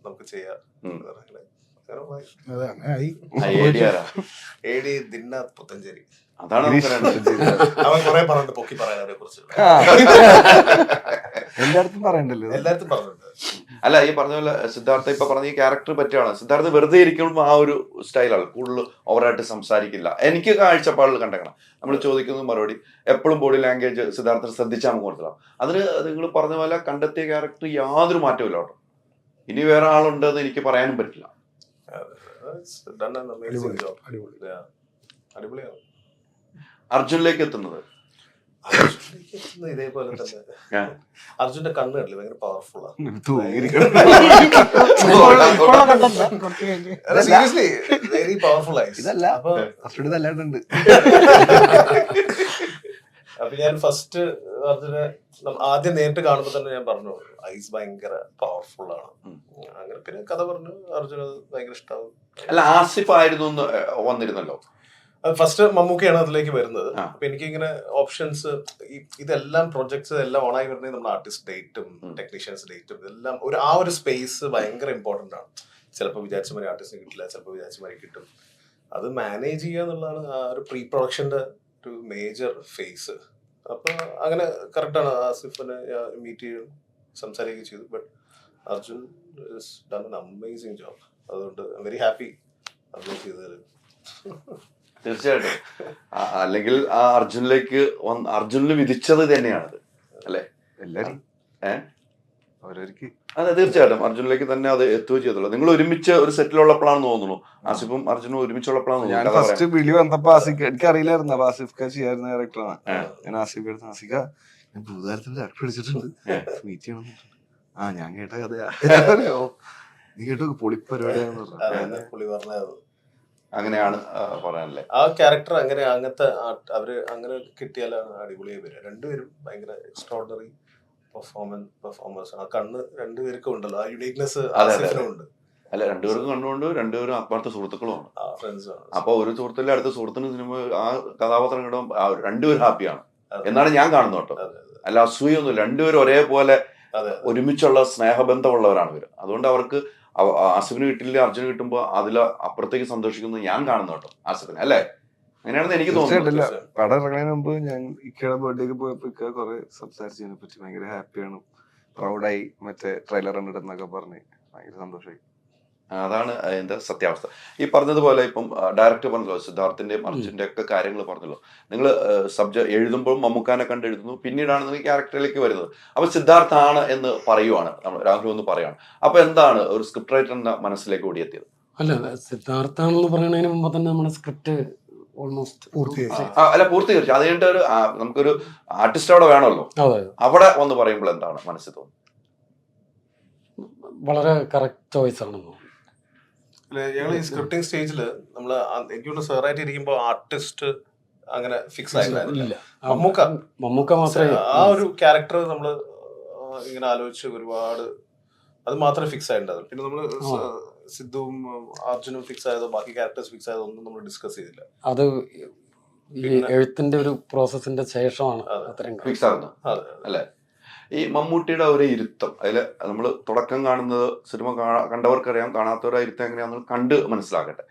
നമുക്ക് ചെയ്യാം. ഏടി ദിന്നാഥ് പുത്തഞ്ചേരി, അതാണ് അവൻ കുറെ പറഞ്ഞിട്ട് പൊക്കി പറയാൻ അവരെ കുറിച്ച് എല്ലായിടത്തും പറയണ്ടല്ലോ, എല്ലായിടത്തും പറഞ്ഞിട്ടുണ്ട്. അല്ല, ഈ പറഞ്ഞ പോലെ സിദ്ധാർത്ഥ ഇപ്പൊ പറഞ്ഞ ഈ ക്യാരക്ടർ പറ്റിയാണ്. സിദ്ധാർത്ഥ വെറുതെ ഇരിക്കുമ്പോൾ ആ ഒരു സ്റ്റൈലാണ്, കൂടുതൽ ഓവറായിട്ട് സംസാരിക്കില്ല. എനിക്ക് കാഴ്ചപ്പാടിൽ കണ്ടേക്കണം. നമ്മൾ ചോദിക്കുന്ന മറുപടി എപ്പോഴും ബോഡി ലാംഗ്വേജ് സിദ്ധാർത്ഥ ശ്രദ്ധിച്ചാൽ നമുക്ക് മനസ്സിലാവും. അതിന് നിങ്ങൾ പറഞ്ഞ പോലെ കണ്ടെത്തിയ ക്യാരക്ടർ യാതൊരു മാറ്റവും ഇല്ല കേട്ടോ. ഇനി വേറെ ആളുണ്ടെന്ന് എനിക്ക് പറയാനും പറ്റില്ല. അടിപൊളിയാണ്. അർജുനിലേക്ക് എത്തുന്നത് ഇതേപോലെ തന്നെ അർജുന്റെ കണ്ണ് കണ്ടില്ല, ഭയങ്കര പവർഫുള്ളാണ്. Seriously very powerful eyes. അപ്പൊ ഞാൻ ഫസ്റ്റ് അർജുനെ ആദ്യം നേരിട്ട് കാണുമ്പോ തന്നെ ഞാൻ പറഞ്ഞു ഐസ് ഭയങ്കര പവർഫുൾ ആണ്. അങ്ങനെ പിന്നെ കഥ പറഞ്ഞു അർജുന അത് ഭയങ്കര ഇഷ്ടമാവും. അല്ല, ആസിഫ് ആയിരുന്നു വന്നിരുന്നല്ലോ. ഫസ്റ്റ് മമ്മൂക്കയാണ് അതിലേക്ക് വരുന്നത്. അപ്പൊ എനിക്കിങ്ങനെ ഓപ്ഷൻസ്, ഇതെല്ലാം പ്രൊജക്ട്സ് എല്ലാം ഓണായി വരുന്നത് നമ്മുടെ ആർട്ടിസ്റ്റ് ഡേറ്റും ടെക്നീഷ്യൻസ് ഡേറ്റും ഇതെല്ലാം ആ ഒരു സ്പേസ് ഭയങ്കര ഇമ്പോർട്ടന്റ് ആണ്. ചിലപ്പോൾ വിചാരിച്ച മാതിരി ആർട്ടിസ്റ്റിന് കിട്ടില്ല, ചിലപ്പോൾ വിചാരിച്ച മാതിരി കിട്ടും. അത് മാനേജ് ചെയ്യുക എന്നുള്ളതാണ് ആ ഒരു പ്രീ പ്രൊഡക്ഷന്റെ ഒരു മേജർ ഫേസ്. അപ്പൊ അങ്ങനെ കറക്റ്റാണ്. ആസിഫിനെ മീറ്റ് ചെയ്യും, സംസാരിക്കുകയും ചെയ്തു. But Arjun is done an amazing job. അതുകൊണ്ട് I am very happy Arjun ചെയ്തതിൽ. തീർച്ചയായിട്ടും. അല്ലെങ്കിൽ ആ അർജുനിൽ വിധിച്ചത് തന്നെയാണത് അല്ലെ എല്ലാരും അവരവർക്ക്. അതെ, തീർച്ചയായിട്ടും അർജുനിലേക്ക് തന്നെ അത് എത്തുകയും ചെയ്തുള്ളൂ. നിങ്ങൾ ഒരുമിച്ച് ഒരു സെറ്റിലുള്ളപ്പോഴാണെന്ന് തോന്നുന്നു. ആസിഫും അർജുനും ഒരുമിച്ചുള്ളപ്പോഴാണ്. ഞാൻ ഫസ്റ്റ് വിളി വന്നപ്പോ ആസിഫ് എനിക്ക് അറിയില്ലായിരുന്നു ആസിഫ് ഖാൻ ചെയ്യാറുന്ന ക്യാരക്ടറാണ്. ഞാൻ ആസിഫ് എടുത്ത് ആസിഫ ഞാൻ ഭൂതാരത്തിന്റെ അടപ്പ് പിടിച്ചിട്ടുണ്ട്, മീറ്റ് ചെയ്യണം. ഞാൻ കേട്ട കഥയാ, നീ കേട്ടോ പൊളിപ്പരിപാടിയാന്ന് പറഞ്ഞു. അങ്ങനെയാണ് പറയാനല്ലേ ആ ക്യാരക്ടർ അങ്ങനെ അങ്ങനത്തെ അവര് അങ്ങനെ കിട്ടിയാലാണ് അടിപൊളിയായി വരിക. രണ്ടുപേരും ഭയങ്കര എക്സ്ട്രോർഡിനറി പെർഫോമേഴ്സ്. ആ കണ്ണ് രണ്ടുപേർക്കും ഉണ്ടല്ലോ, ആ യുണീക്നെസ് ഉണ്ട്. അല്ല, രണ്ടുപേർക്കും കണ്ടുകൊണ്ട് രണ്ടുപേരും ആത്മാർത്ഥ സുഹൃത്തുക്കളുമാണ്. അപ്പൊ ഒരു സുഹൃത്തിലെ അടുത്ത സുഹൃത്തിന് സിനിമ ആ കഥാപാത്രം കിട്ടുമ്പോൾ രണ്ടുപേരും ഹാപ്പിയാണ് എന്നാണ് ഞാൻ കാണുന്നത് കേട്ടോ. അല്ല, അസൂയൊന്നുമില്ല. രണ്ടുപേരും ഒരേപോലെ ഒരുമിച്ചുള്ള സ്നേഹബന്ധമുള്ളവരാണ് ഇവര്. അതുകൊണ്ട് അവർക്ക് ആസിഫിന് കിട്ടില്ല, അർജുന് കിട്ടുമ്പോ അതിൽ അപ്പുറത്തേക്ക് സന്തോഷിക്കുന്നത് ഞാൻ കാണുന്നു കേട്ടോ ആസിഫിന്. അല്ലേ, അങ്ങനെയാണെന്ന് എനിക്ക് തോന്നുന്നില്ല. പടം ഇറങ്ങുന്നതിന് മുമ്പ് ഞാൻ ഇക്കയുടെ ബർത്ത്ഡേക്ക് പോയപ്പോ ഇക്ക കുറെ സംസാരിച്ചതിനെ പറ്റി ഭയങ്കര ഹാപ്പിയാണ്, പ്രൗഡായി, മറ്റേ ട്രെയിലർ കണ്ടിട്ടെന്നൊക്കെ പറഞ്ഞ് ഭയങ്കര സന്തോഷമായി. അതാണ് അതിന്റെ സത്യാവസ്ഥ. ഈ പറഞ്ഞതുപോലെ ഇപ്പം ഡയറക്ടർ പറഞ്ഞല്ലോ, സിദ്ധാർത്ഥിന്റെയും അർജുന്റെ ഒക്കെ കാര്യങ്ങൾ പറഞ്ഞല്ലോ. നിങ്ങൾ സബ്ജക്ട് എഴുതുമ്പോൾ മമ്മൂക്കാനെ കണ്ട് എഴുതുന്നു, പിന്നീടാണ് നിങ്ങൾ ക്യാരക്ടറിലേക്ക് വരുന്നത്. അപ്പൊ സിദ്ധാർത്ഥാണ് എന്ന് പറയുവാണ് നമ്മൾ, രാഹുൽ എന്ന് പറയുകയാണ്. അപ്പൊ എന്താണ് ഒരു സ്ക്രിപ്റ്റ് റൈറ്ററിന്റെ മനസ്സിലേക്ക് ഓടിയെത്തിയത്? അല്ല സിദ്ധാർത്ഥ എന്ന് പറയുന്നതിന് മുമ്പ് തന്നെ നമ്മുടെ സ്ക്രിപ്റ്റ് ഓൾമോസ്റ്റ് പൂർത്തിയായി. അല്ല പൂർത്തീകരിച്ചു. അത് കഴിഞ്ഞിട്ട് ഒരു നമുക്കൊരു ആർട്ടിസ്റ്റ് അവിടെ വേണമല്ലോ. അതെ, അവിടെ വന്ന് പറയുമ്പോൾ എന്താണ് മനസ്സിൽ തോന്നുന്നത്? വളരെ കറക്റ്റ് ചോയ്സ് ആണെന്ന് തോന്നുന്നു. ഞങ്ങൾ ഈ സ്ക്രിപ്റ്റിംഗ് സ്റ്റേജിൽ നമ്മൾ എനിക്കൊന്ന് സാറായിട്ട് ഇരിക്കുമ്പോൾ ആർട്ടിസ്റ്റ് അങ്ങനെ ഫിക്സ് ആയില്ലായിരുന്നു. ഇല്ല, മമ്മൂക്ക മാത്രമേ ആ ഒരു ക്യാരക്ടർ നമ്മൾ ഇങ്ങനെ ആലോചിച്ച് ഒരുപാട് അത് മാത്രമേ ഫിക്സ് ആയിട്ടുണ്ടായിരുന്നു. പിന്നെ നമ്മള് സിദ്ധുവും അർജുനും ഫിക്സ് ആയതോ ബാക്കി ക്യാരക്ടേഴ്സ് ഫിക്സ് ആയതോ ഒന്നും നമ്മൾ ഡിസ്കസ് ചെയ്തില്ല. അത് ഈ എഴുത്തിന്റെ ഒരു പ്രോസസ്സിന്റെ ശേഷമാണ് അത്രയും ഫിക്സ് ആകുന്നത് അല്ലെ? ഈ മമ്മൂട്ടിയുടെ ഒരു ഇരുത്തം, അതിൽ നമ്മൾ തുടക്കം കാണുന്നത് സിനിമ കണ്ടവർക്കറിയാം, കാണാത്തവരുടെ ഇരുത്തം എങ്ങനെയാണെന്ന് കണ്ട് മനസ്സിലാക്കട്ടെ.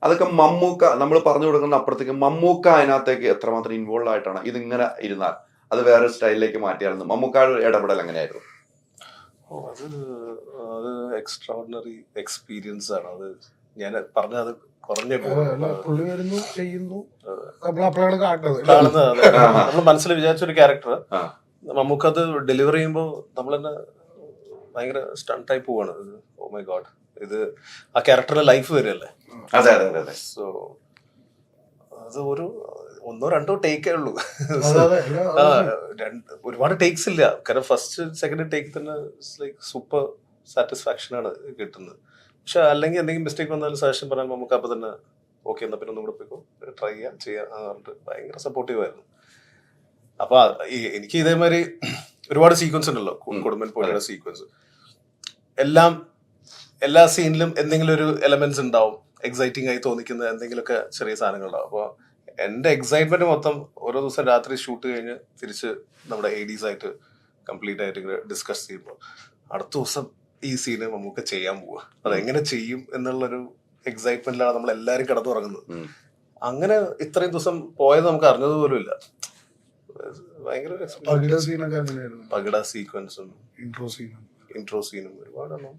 അതൊക്കെ മമ്മൂക്ക നമ്മൾ പറഞ്ഞു കൊടുക്കുന്ന അപ്പുറത്തേക്ക് മമ്മൂക്ക അതിനകത്തേക്ക് എത്രമാത്രം ഇൻവോൾവ് ആയിട്ടാണ് ഇതിങ്ങനെ ഇരുന്നാൽ അത് വേറെ സ്റ്റൈലിലേക്ക് മാറ്റിയായിരുന്നു. മമ്മൂക്കയുടെ ഇടപെടൽ എങ്ങനെയായിരുന്നു? അത് എക്സ്ട്രാordinary എക്സ്പീരിയൻസ് ആണ്. അത് ഞാൻ പറഞ്ഞത് കുറഞ്ഞു പുള്ളി വരുന്നു ചെയ്യുന്നു നമ്മളപ്പോഴാണ് കാണുന്നത്. നമ്മൾ മനസ്സിൽ വിചാരിച്ചൊരു ക്യാരക്ടർ നമുക്ക് അത് ഡെലിവർ ചെയ്യുമ്പോൾ നമ്മൾ തന്നെ ഭയങ്കര സ്റ്റണ്ടായി പോവാണ്. ഓ മൈ ഗോഡ്, ഇത് ആ ക്യാരക്ടറിന്റെ ലൈഫ് വരികയല്ലേ. സോ അത് ഒരു 1-2 ടേക്കേ ഉള്ളൂ. ഒരുപാട് ടേക്സ് ഇല്ല. കാരണം ഫസ്റ്റ് സെക്കൻഡ് ടേക്ക് തന്നെ ലൈക്ക് സൂപ്പർ സാറ്റിസ്ഫാക്ഷൻ ആണ് കിട്ടുന്നത്. പക്ഷെ അല്ലെങ്കിൽ എന്തെങ്കിലും മിസ്റ്റേക്ക് വന്നാലും സജഷൻ പറഞ്ഞാൽ നമുക്ക് അപ്പൊ തന്നെ ഓക്കെ എന്നാ പിന്നെ ഒന്നും കൂടെ പോയിക്കോ, ട്രൈ ചെയ്യാൻ പറഞ്ഞിട്ട് ഭയങ്കര സപ്പോർട്ടീവ് ആയിരുന്നു. അപ്പൊ എനിക്ക് ഇതേമാതിരി ഒരുപാട് സീക്വൻസ് ഉണ്ടല്ലോ, കുടുംബൻ പോലെയുള്ള സീക്വൻസ് എല്ലാ സീനിലും എന്തെങ്കിലും ഒരു എലമെന്റ്സ് ഉണ്ടാവും, എക്സൈറ്റിംഗ് ആയി തോന്നിക്കുന്ന എന്തെങ്കിലുമൊക്കെ ചെറിയ സാധനങ്ങളുണ്ടാവും. അപ്പോൾ എന്റെ എക്സൈറ്റ്മെന്റ് മൊത്തം ഓരോ ദിവസം രാത്രി ഷൂട്ട് കഴിഞ്ഞ് തിരിച്ച് നമ്മുടെ ADs ആയിട്ട് കംപ്ലീറ്റ് ആയിട്ട് ഇങ്ങനെ ഡിസ്കസ് ചെയ്യുമ്പോൾ അടുത്ത ദിവസം ഈ സീന് നമുക്ക് ചെയ്യാൻ പോവുക, അതെങ്ങനെ ചെയ്യും എന്നുള്ളൊരു എക്സൈറ്റ്മെന്റിലാണ് നമ്മൾ എല്ലാവരും കിടന്നുറങ്ങുന്നത്. അങ്ങനെ ഇത്രയും ദിവസം പോയത് നമുക്ക് അറിഞ്ഞത് പോലും ഇല്ല. ഭയങ്കര പകിട സീക്വൻസും ഇൻട്രോ സീനും ഒരുപാടെണ്ണം.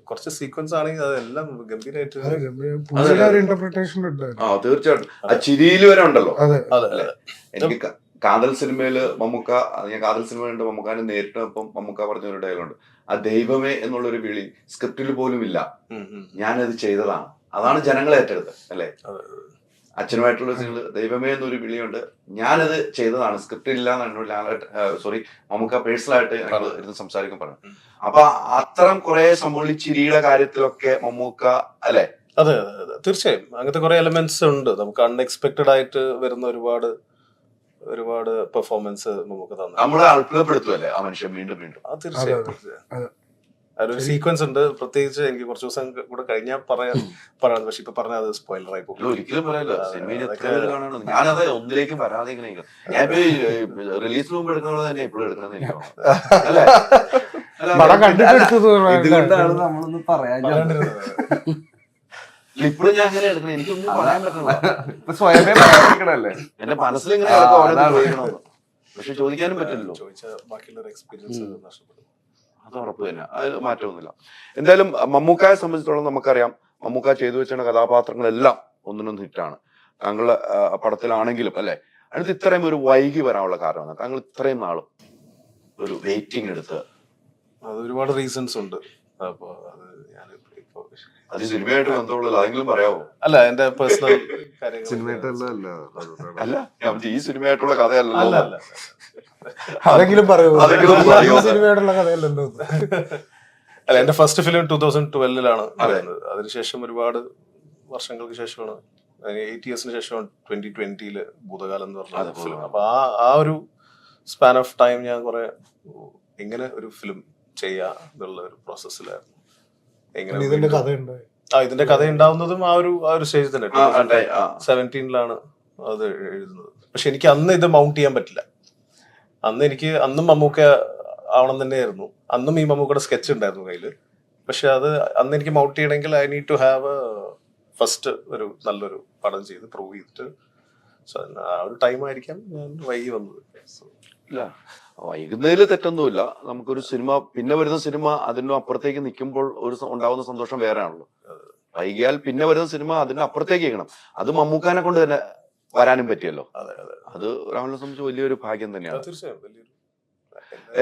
കുറച്ച് സീക്വൻസ് ആണെങ്കിൽ അതെല്ലാം ഗംഭീരമായിട്ട് തീർച്ചയായിട്ടും ആ ചിരിയിൽ വരെ ഉണ്ടല്ലോ. എനിക്ക് കാതൽ സിനിമയില് മമ്മൂക്ക, ഞാൻ കാതൽ സിനിമ കണ്ട് മമ്മൂക്കാനെ നേരിട്ടപ്പം മമ്മൂക്ക പറഞ്ഞൊരു ഡയലോഗുണ്ട്, ആ ദൈവമേ എന്നുള്ളൊരു വിളി സ്ക്രിപ്റ്റിൽ പോലും ഇല്ല, ഞാനത് ചെയ്തതാണ്. അതാണ് ജനങ്ങളെ ഏറ്റെടുത്തത് അല്ലെ? അച്ഛനുമായിട്ടുള്ള ദൈവമേ എന്നൊരു വിളിയുണ്ട്, ഞാനത് ചെയ്തതാണ്, സ്ക്രിപ്റ്റ് ഇല്ല എന്നാണ് സോറി മമ്മൂക്ക പേഴ്സണലായിട്ട് ഞങ്ങൾ ഇരുന്ന് സംസാരിക്കാൻ പറഞ്ഞു. അപ്പൊ അത്തരം കുറെ സംഭവം ചിരിയുടെ കാര്യത്തിലൊക്കെ മമ്മൂക്ക അല്ലെ? അതെ തീർച്ചയായും അങ്ങനത്തെ കുറെ എലമെന്റ്സ് ഉണ്ട്. നമുക്ക് അൺഎക്സ്പെക്ടഡ് ആയിട്ട് വരുന്ന ഒരുപാട് പെർഫോമൻസ് നമുക്ക് തന്നെ നമ്മളെ അത്ഭുതപ്പെടുത്തുമല്ലേ ആ മനുഷ്യൻ വീണ്ടും വീണ്ടും. തീർച്ചയായും ഒരു സീക്വൻസ് ഉണ്ട്, പ്രത്യേകിച്ച് എനിക്ക് കുറച്ച് ദിവസം കൂടെ കഴിഞ്ഞാൽ പറയാം, പക്ഷെ ഇപ്പൊ പറഞ്ഞാൽ അത് സ്പോയിലർ ആയി പോകും. ഒരിക്കലും പറയല്ല, സിനിമയിൽ എത്ര പേര് കാണണം. ഞാനത് ഒന്നിലേക്കും വരാതെ ഇങ്ങനെ ഞാൻ റിലീസ് മുമ്പ് എടുക്കുന്നത് തന്നെ എപ്പോഴും എടുക്കുന്നത് എനിക്ക് അല്ലേ? ഇതുകൊണ്ടാണ് നമ്മളൊന്ന് പറയാൻ ഇപ്പോഴും ഞാൻ അങ്ങനെ എടുക്കണം, എനിക്കൊന്നും പറയാൻ പറ്റണില്ല. സ്വയമേ പറയാതിരിക്കണല്ലേ എന്റെ മനസ്സിൽ ഇങ്ങനെ പക്ഷെ ചോദിക്കാനും പറ്റില്ലല്ലോ. ചോദിച്ചാൽ ബാക്കിയുള്ള എക്സ്പീരിയൻസ് നഷ്ടപ്പെടും. അത് ഉറപ്പ് തന്നെ, അത് മാറ്റമൊന്നുമില്ല. എന്തായാലും മമ്മൂക്കയെ സംബന്ധിച്ചിടത്തോളം നമുക്കറിയാം, മമ്മൂക്ക ചെയ്തു വെച്ച കഥാപാത്രങ്ങളെല്ലാം ഒന്നിനൊന്നും ഹിറ്റാണ്. താങ്കളുടെ പടത്തിലാണെങ്കിലും അല്ലെ, അതിനകത്ത് ഇത്രയും ഒരു വൈകി വരാനുള്ള കാരണം താങ്കൾ ഇത്രയും നാളും ഒരു വെയിറ്റിംഗ് എടുത്ത്? അത് ഒരുപാട് റീസൺസ് ഉണ്ട്. അപ്പൊ അത് സിനിമയായിട്ട് ബന്ധമുള്ളല്ലോ, അതെങ്കിലും പറയാമോ? അല്ല, എന്റെ പേഴ്സണൽ അല്ല, ഈ സിനിമയായിട്ടുള്ള കഥയല്ലോ. അതെങ്കിലും പറയൂ, സിനിമയായിട്ടുള്ള കഥയല്ലല്ലോ. അല്ല, എന്റെ ഫസ്റ്റ് ഫിലിം 2012 വരുന്നത്. അതിനുശേഷം ഒരുപാട് വർഷങ്ങൾക്ക് ശേഷമാണ്, 8 yearsന് ശേഷമാണ് 2020 ഭൂതകാലം എന്ന് പറഞ്ഞ ഫിലിം. അപ്പൊ ആ ഒരു സ്പാൻ ഓഫ് ടൈം ഞാൻ കുറെ എങ്ങനെ ഒരു ഫിലിം ചെയ്യാ എന്നുള്ള ഒരു പ്രോസസ്സിലായിരുന്നു. ഇതിന്റെ കഥ ഉണ്ടാവുന്നതും ആ ഒരു സ്റ്റേജിൽ തന്നെ 2017 അത് എഴുതുന്നത്. പക്ഷെ എനിക്ക് അന്ന് ഇത് മൗണ്ട് ചെയ്യാൻ പറ്റില്ല. അന്നും മമ്മൂക്ക ആവണം തന്നെയായിരുന്നു. അന്നും ഈ മമ്മൂക്കയുടെ സ്കെച്ച് ഉണ്ടായിരുന്നു കയ്യില്. പക്ഷെ അത് അന്ന് എനിക്ക് മൗണ്ട് ചെയ്യണമെങ്കിൽ I need to have first ഒരു നല്ലൊരു പടം ചെയ്ത് പ്രൂവ് ചെയ്തിട്ട്. ആ ഒരു ടൈം ആയിരിക്കാം ഞാൻ വൈകി വന്നത്. ഇല്ല, വൈകുന്നതിൽ തെറ്റൊന്നുമില്ല. നമുക്കൊരു സിനിമ, പിന്നെ വരുന്ന സിനിമ അതിനും അപ്പുറത്തേക്ക് നിൽക്കുമ്പോൾ ഉണ്ടാവുന്ന സന്തോഷം വേറെ ആണല്ലോ. വൈകിയാൽ പിന്നെ വരുന്ന സിനിമ അതിന്റെ അപ്പുറത്തേക്ക് നിൽക്കണം. അത് മമ്മൂക്കാനെ കൊണ്ട് തന്നെ വരാനും പറ്റിയല്ലോ. അത് രാഹുലിനെ സംബന്ധിച്ച് വലിയൊരു ഭാഗ്യം തന്നെയാണ്. തീർച്ചയായും വലിയൊരു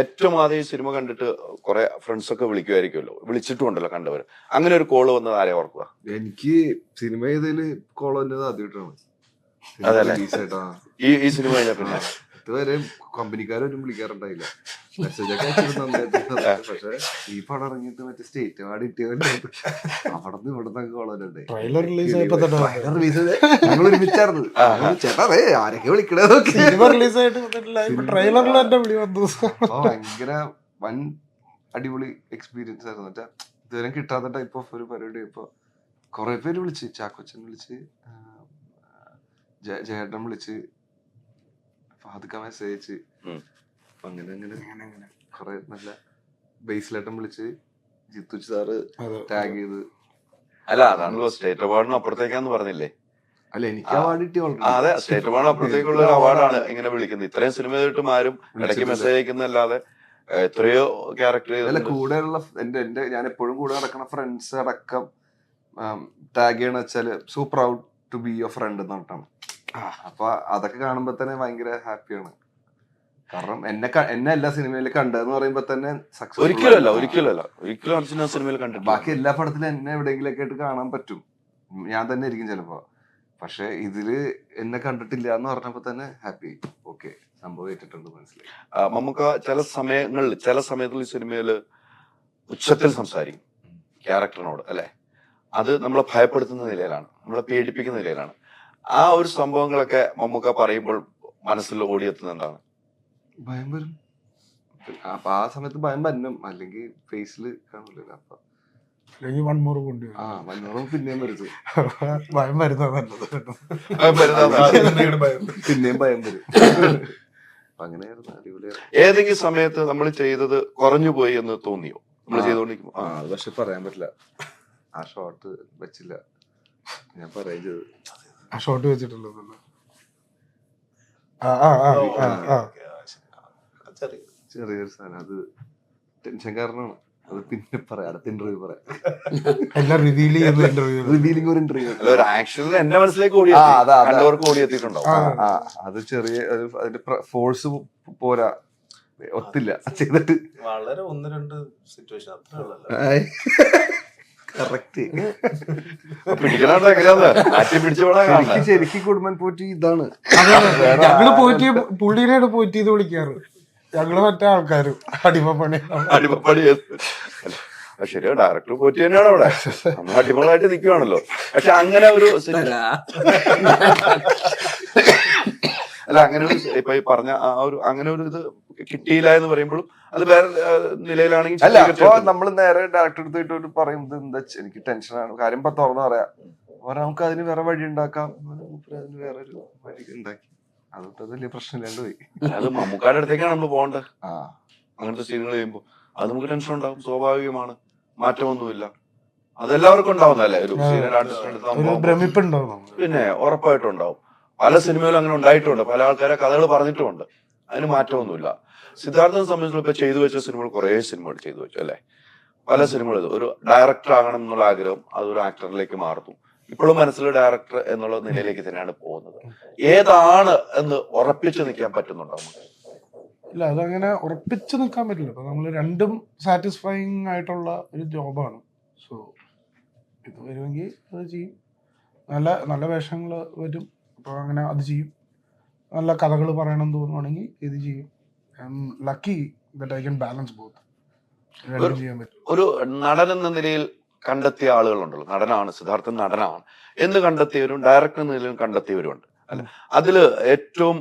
ഏറ്റവും ആദ്യം ഈ സിനിമ കണ്ടിട്ട് കുറെ ഫ്രണ്ട്സ് ഒക്കെ വിളിക്കുമായിരിക്കുമല്ലോ, വിളിച്ചിട്ടുണ്ടല്ലോ കണ്ടവർ. അങ്ങനെ ഒരു കോള് വന്നത് ആരെ ഓർക്കുക? എനിക്ക് സിനിമ ചെയ്തതില് കോൾ വന്നത് ആദ്യമായിട്ടാണ്. അതല്ലേ? റിലീസായിട്ടാ. ഈ സിനിമ കഴിഞ്ഞാൽ പിന്നെ ഇതുവരെ കമ്പനിക്കാരും വിളിക്കാറുണ്ടായില്ല. മെസ്സേജ് ഒക്കെ അയച്ചിരുന്നു. പക്ഷെ ഈ പടം ഇറങ്ങിയിട്ട് മറ്റേ സ്റ്റേറ്റ് അവാർഡ് കിട്ടിയവരുടെ അവിടുന്ന് ഇവിടുന്ന് കോളരുണ്ടായി. ട്രെയിലർ റിലീസ് ആയപ്പോ ഞങ്ങൾ ഒരുമിച്ചായിരുന്നു. ചേട്ടാ ആരൊക്കെ വിളിക്കണേന്നൊക്കെ. സിനിമ റിലീസ് ആയിട്ട് ട്രെയിലറിൽ എന്റെ വിളി വന്നു. ഭയങ്കര വൻ അടിപൊളി എക്സ്പീരിയൻസ് ആയിരുന്നു. മറ്റേ ഇതുവരെ കിട്ടാത്ത ടൈപ്പ് ഓഫ് ഒരു പരിപാടി. ഇപ്പൊ കുറെ പേര് വിളിച്ച്, ചാക്കോച്ചൻ വിളിച്ച്, ജയേട്ടൻ വിളിച്ച്, ഫഹദ്ക്ക മെസ്സേജ് അയച്ച്, അങ്ങനെ കുറെ നല്ല ബേസിലേട്ടൻ വിളിച്ച്, ജിത്തുച്ച് സാറ് ടാഗ് ചെയ്ത്. അല്ല അതാണല്ലോ സ്റ്റേറ്റ് അവാർഡിന് അപ്പുറത്തേക്കാന്ന് പറഞ്ഞില്ലേ? അല്ല എനിക്ക് അവാർഡ് കിട്ടിയ അതെ, സ്റ്റേറ്റ് അവാർഡിന് അപ്പുറത്തേക്കുള്ള ഒരു അവാർഡാണ് ഇങ്ങനെ വിളിക്കുന്നത്. ഇത്രയും സിനിമ ചെയ്തിട്ടും ആരും ഇടയ്ക്ക് മെസ്സേജ് അയക്കുന്നല്ലാതെ എത്രയോ ക്യാരക്ടർ. അല്ല കൂടെയുള്ള എന്റെ ഞാൻ എപ്പോഴും കൂടെ നടക്കുന്ന ഫ്രണ്ട്സ് അടക്കം ടാഗ് ചെയ്യണ വെച്ചാല് so proud to be your friend എന്ന് പറഞ്ഞിട്ടാണ്. അപ്പൊ അതൊക്കെ കാണുമ്പോ തന്നെ ഭയങ്കര ഹാപ്പിയാണ്. കാരണം എന്നെ എല്ലാ സിനിമയിലും കണ്ടതെന്ന് പറയുമ്പോ തന്നെ സക്സസ്. ഒരിക്കലും അർജുന സിനിമയിൽ കണ്ടിട്ടില്ല. ബാക്കി എല്ലാ പടത്തിലും എന്നെ എവിടെയെങ്കിലൊക്കെ ആയിട്ട് കാണാൻ പറ്റും, ഞാൻ തന്നെ ആയിരിക്കും ചിലപ്പോ. പക്ഷെ ഇതില് എന്നെ കണ്ടിട്ടില്ല എന്ന് പറഞ്ഞപ്പോ തന്നെ ഹാപ്പി. ഓക്കെ, സംഭവം ഏറ്റിട്ടുണ്ട്, മനസ്സിലായി. നമുക്ക് ചില സമയത്തിൽ ഈ സിനിമയില് ഉച്ചത്തിൽ സംസാരിക്കും ക്യാരക്ടറിനോട്, അല്ലെ? അത് നമ്മളെ ഭയപ്പെടുത്തുന്ന നിലയിലാണ്, നമ്മളെ പേടിപ്പിക്കുന്ന നിലയിലാണ്. ആ ഒരു സംഭവങ്ങളൊക്കെ മമ്മൂക്ക പറയുമ്പോൾ മനസ്സിൽ ഓടിയെത്തുന്ന എന്താണ്? ഭയം വരും. അപ്പൊ ആ സമയത്ത് ഭയം വരണം, അല്ലെങ്കിൽ ഫേസിൽ കാണില്ല. അപ്പൊ വൺമോർ കൊണ്ട് വന്നോളം പിന്നെയും വരുന്നത് ഭയം വരുന്നത് പിന്നെയും ഭയം വരും. അങ്ങനെയായിരുന്നു, അടിപൊളിയായിരുന്നു. ഏതെങ്കിലും സമയത്ത് നമ്മൾ ചെയ്തത് കുറഞ്ഞു പോയി എന്ന് തോന്നിയോ നമ്മൾ ചെയ്തോണ്ടിരിക്കുമ്പോ? അത് പക്ഷെ പറയാൻ പറ്റില്ല. ആ ഷോട്ട് വെച്ചില്ല, ഞാൻ പറയാൻ ചെയ്തത്. ആ ഷോട്ട് വെച്ചിട്ടുള്ളൂ. ചെറിയൊരു സാധനം, അത് ടെൻഷൻ കാരണമാണ്. അത് പിന്നെ പറയാം, അടുത്ത ഇന്റർവ്യൂ പറയാം. എല്ലാം റിവീൽ ചെയ്യുന്ന ഇന്റർവ്യൂ, റിവീലിംഗ് ഒരു ഇന്റർവ്യൂ. ആക്ച്വലി എന്റെ മനസ്സിലേക്ക് ഓടിയെത്തിയിട്ടുണ്ടാവും. അത് ചെറിയ അതിന്റെ ഫോഴ്സ് പോരാ, ഒത്തില്ല ചെയ്തിട്ട്. വളരെ 1-2 സിറ്റുവേഷൻ അത്രേ ഉള്ളൂ. കറക്റ്റ്. ശരിക്കും കുടുംബൻ പോറ്റി ഇതാണ്. ഞങ്ങള് പോറ്റി പുള്ളിനെയാണ് പോറ്റി ഇത് വിളിക്കാറ്. ഞങ്ങള് മറ്റേ ആൾക്കാരും അടിമപ്പണി. ശരിയാ, ഡയറക്ടർ പോറ്റി തന്നെയാണ് അവിടെ. നമ്മൾ അടിമകളായിട്ട് നിൽക്കുവാണല്ലോ. പക്ഷെ അങ്ങനെ ഒരു അല്ല, അങ്ങനെ ഒരു ഇപ്പൊ ഈ പറഞ്ഞ ആ ഒരു അങ്ങനെ ഒരു ഇത് കിട്ടിയില്ല എന്ന് പറയുമ്പോഴും അത് വേറെ നിലയിലാണെങ്കിൽ അല്ല. അപ്പൊ നമ്മൾ നേരെ ഡയറക്ടർ എടുത്തിട്ട് പറയുന്നത് എന്താ, എനിക്ക് ടെൻഷനാണ്, കാര്യം തുറന്നു പറയാം, നമുക്ക് അതിന് വേറെ വഴി ഉണ്ടാക്കാം. അതിന് വേറെ ഒരു വഴി ഉണ്ടാക്കി, അതുകൊണ്ട് അത് വലിയ പ്രശ്നമില്ലാണ്ട് പോയി. അത് മമ്മൂക്കാരുടെ അടുത്തേക്കാണ് നമ്മൾ പോകേണ്ടത്. അങ്ങനത്തെ സീനുകൾ ചെയ്യുമ്പോൾ അത് നമുക്ക് ടെൻഷൻ ഉണ്ടാവും, സ്വാഭാവികമാണ്, മാറ്റമൊന്നുമില്ല. അതെല്ലാവർക്കും ഉണ്ടാവുന്നല്ലേ ഒരു സീനിയർ ആർട്ടിസ്റ്റ്. പിന്നെ ഉറപ്പായിട്ടും ഉണ്ടാവും. പല സിനിമയിലും അങ്ങനെ ഉണ്ടായിട്ടുണ്ട്, പല ആൾക്കാരെ കഥകൾ പറഞ്ഞിട്ടുമുണ്ട്, അതിന് മാറ്റമൊന്നുമില്ല. സിദ്ധാർത്ഥനെ സംബന്ധിച്ചുള്ള ഇപ്പൊ ചെയ്തു വെച്ച സിനിമകൾ കുറെ സിനിമകൾ ചെയ്തു വെച്ചു, അല്ലെ? പല സിനിമകൾ ഒരു ഡയറക്ടർ ആകണം എന്നുള്ള ആഗ്രഹം അതൊരു ആക്ടറിലേക്ക് മാറുന്നു. ഇപ്പോഴും മനസ്സിൽ ഡയറക്ടർ എന്നുള്ള നിലയിലേക്ക് തന്നെയാണ് പോകുന്നത്. ഏതാണ് എന്ന് ഉറപ്പിച്ചു നിൽക്കാൻ പറ്റുന്നുണ്ടോ? ഇല്ല, അതങ്ങനെ ഉറപ്പിച്ചു നിൽക്കാൻ പറ്റില്ല. അപ്പൊ നമ്മൾ രണ്ടും സാറ്റിസ്ഫൈങ് ആയിട്ടുള്ള ഒരു ജോബാണ്. സോ ഇത് വരുമെങ്കിൽ അത് ചെയ്യും, നല്ല നല്ല വേഷങ്ങൾ വരും, അപ്പോൾ അങ്ങനെ അത് ചെയ്യും. നല്ല കഥകൾ പറയണം തോന്നുവാണെങ്കിൽ ഇത് ചെയ്യും. Lucky that I can balance both, രണ്ടും ചെയ്യാൻ പറ്റും. ഒരു നടൻ എന്ന നിലയിൽ കണ്ടെത്തിയ ആളുകളുണ്ടല്ലോ, നടനാണ് സിദ്ധാർത്ഥൻ, നടനാണ് എന്ന് കണ്ടെത്തിയവരും ഡയറക്ടർ എന്ന നിലയിൽ കണ്ടെത്തിയവരുണ്ട്, അല്ലെ? അതില് ഏറ്റവും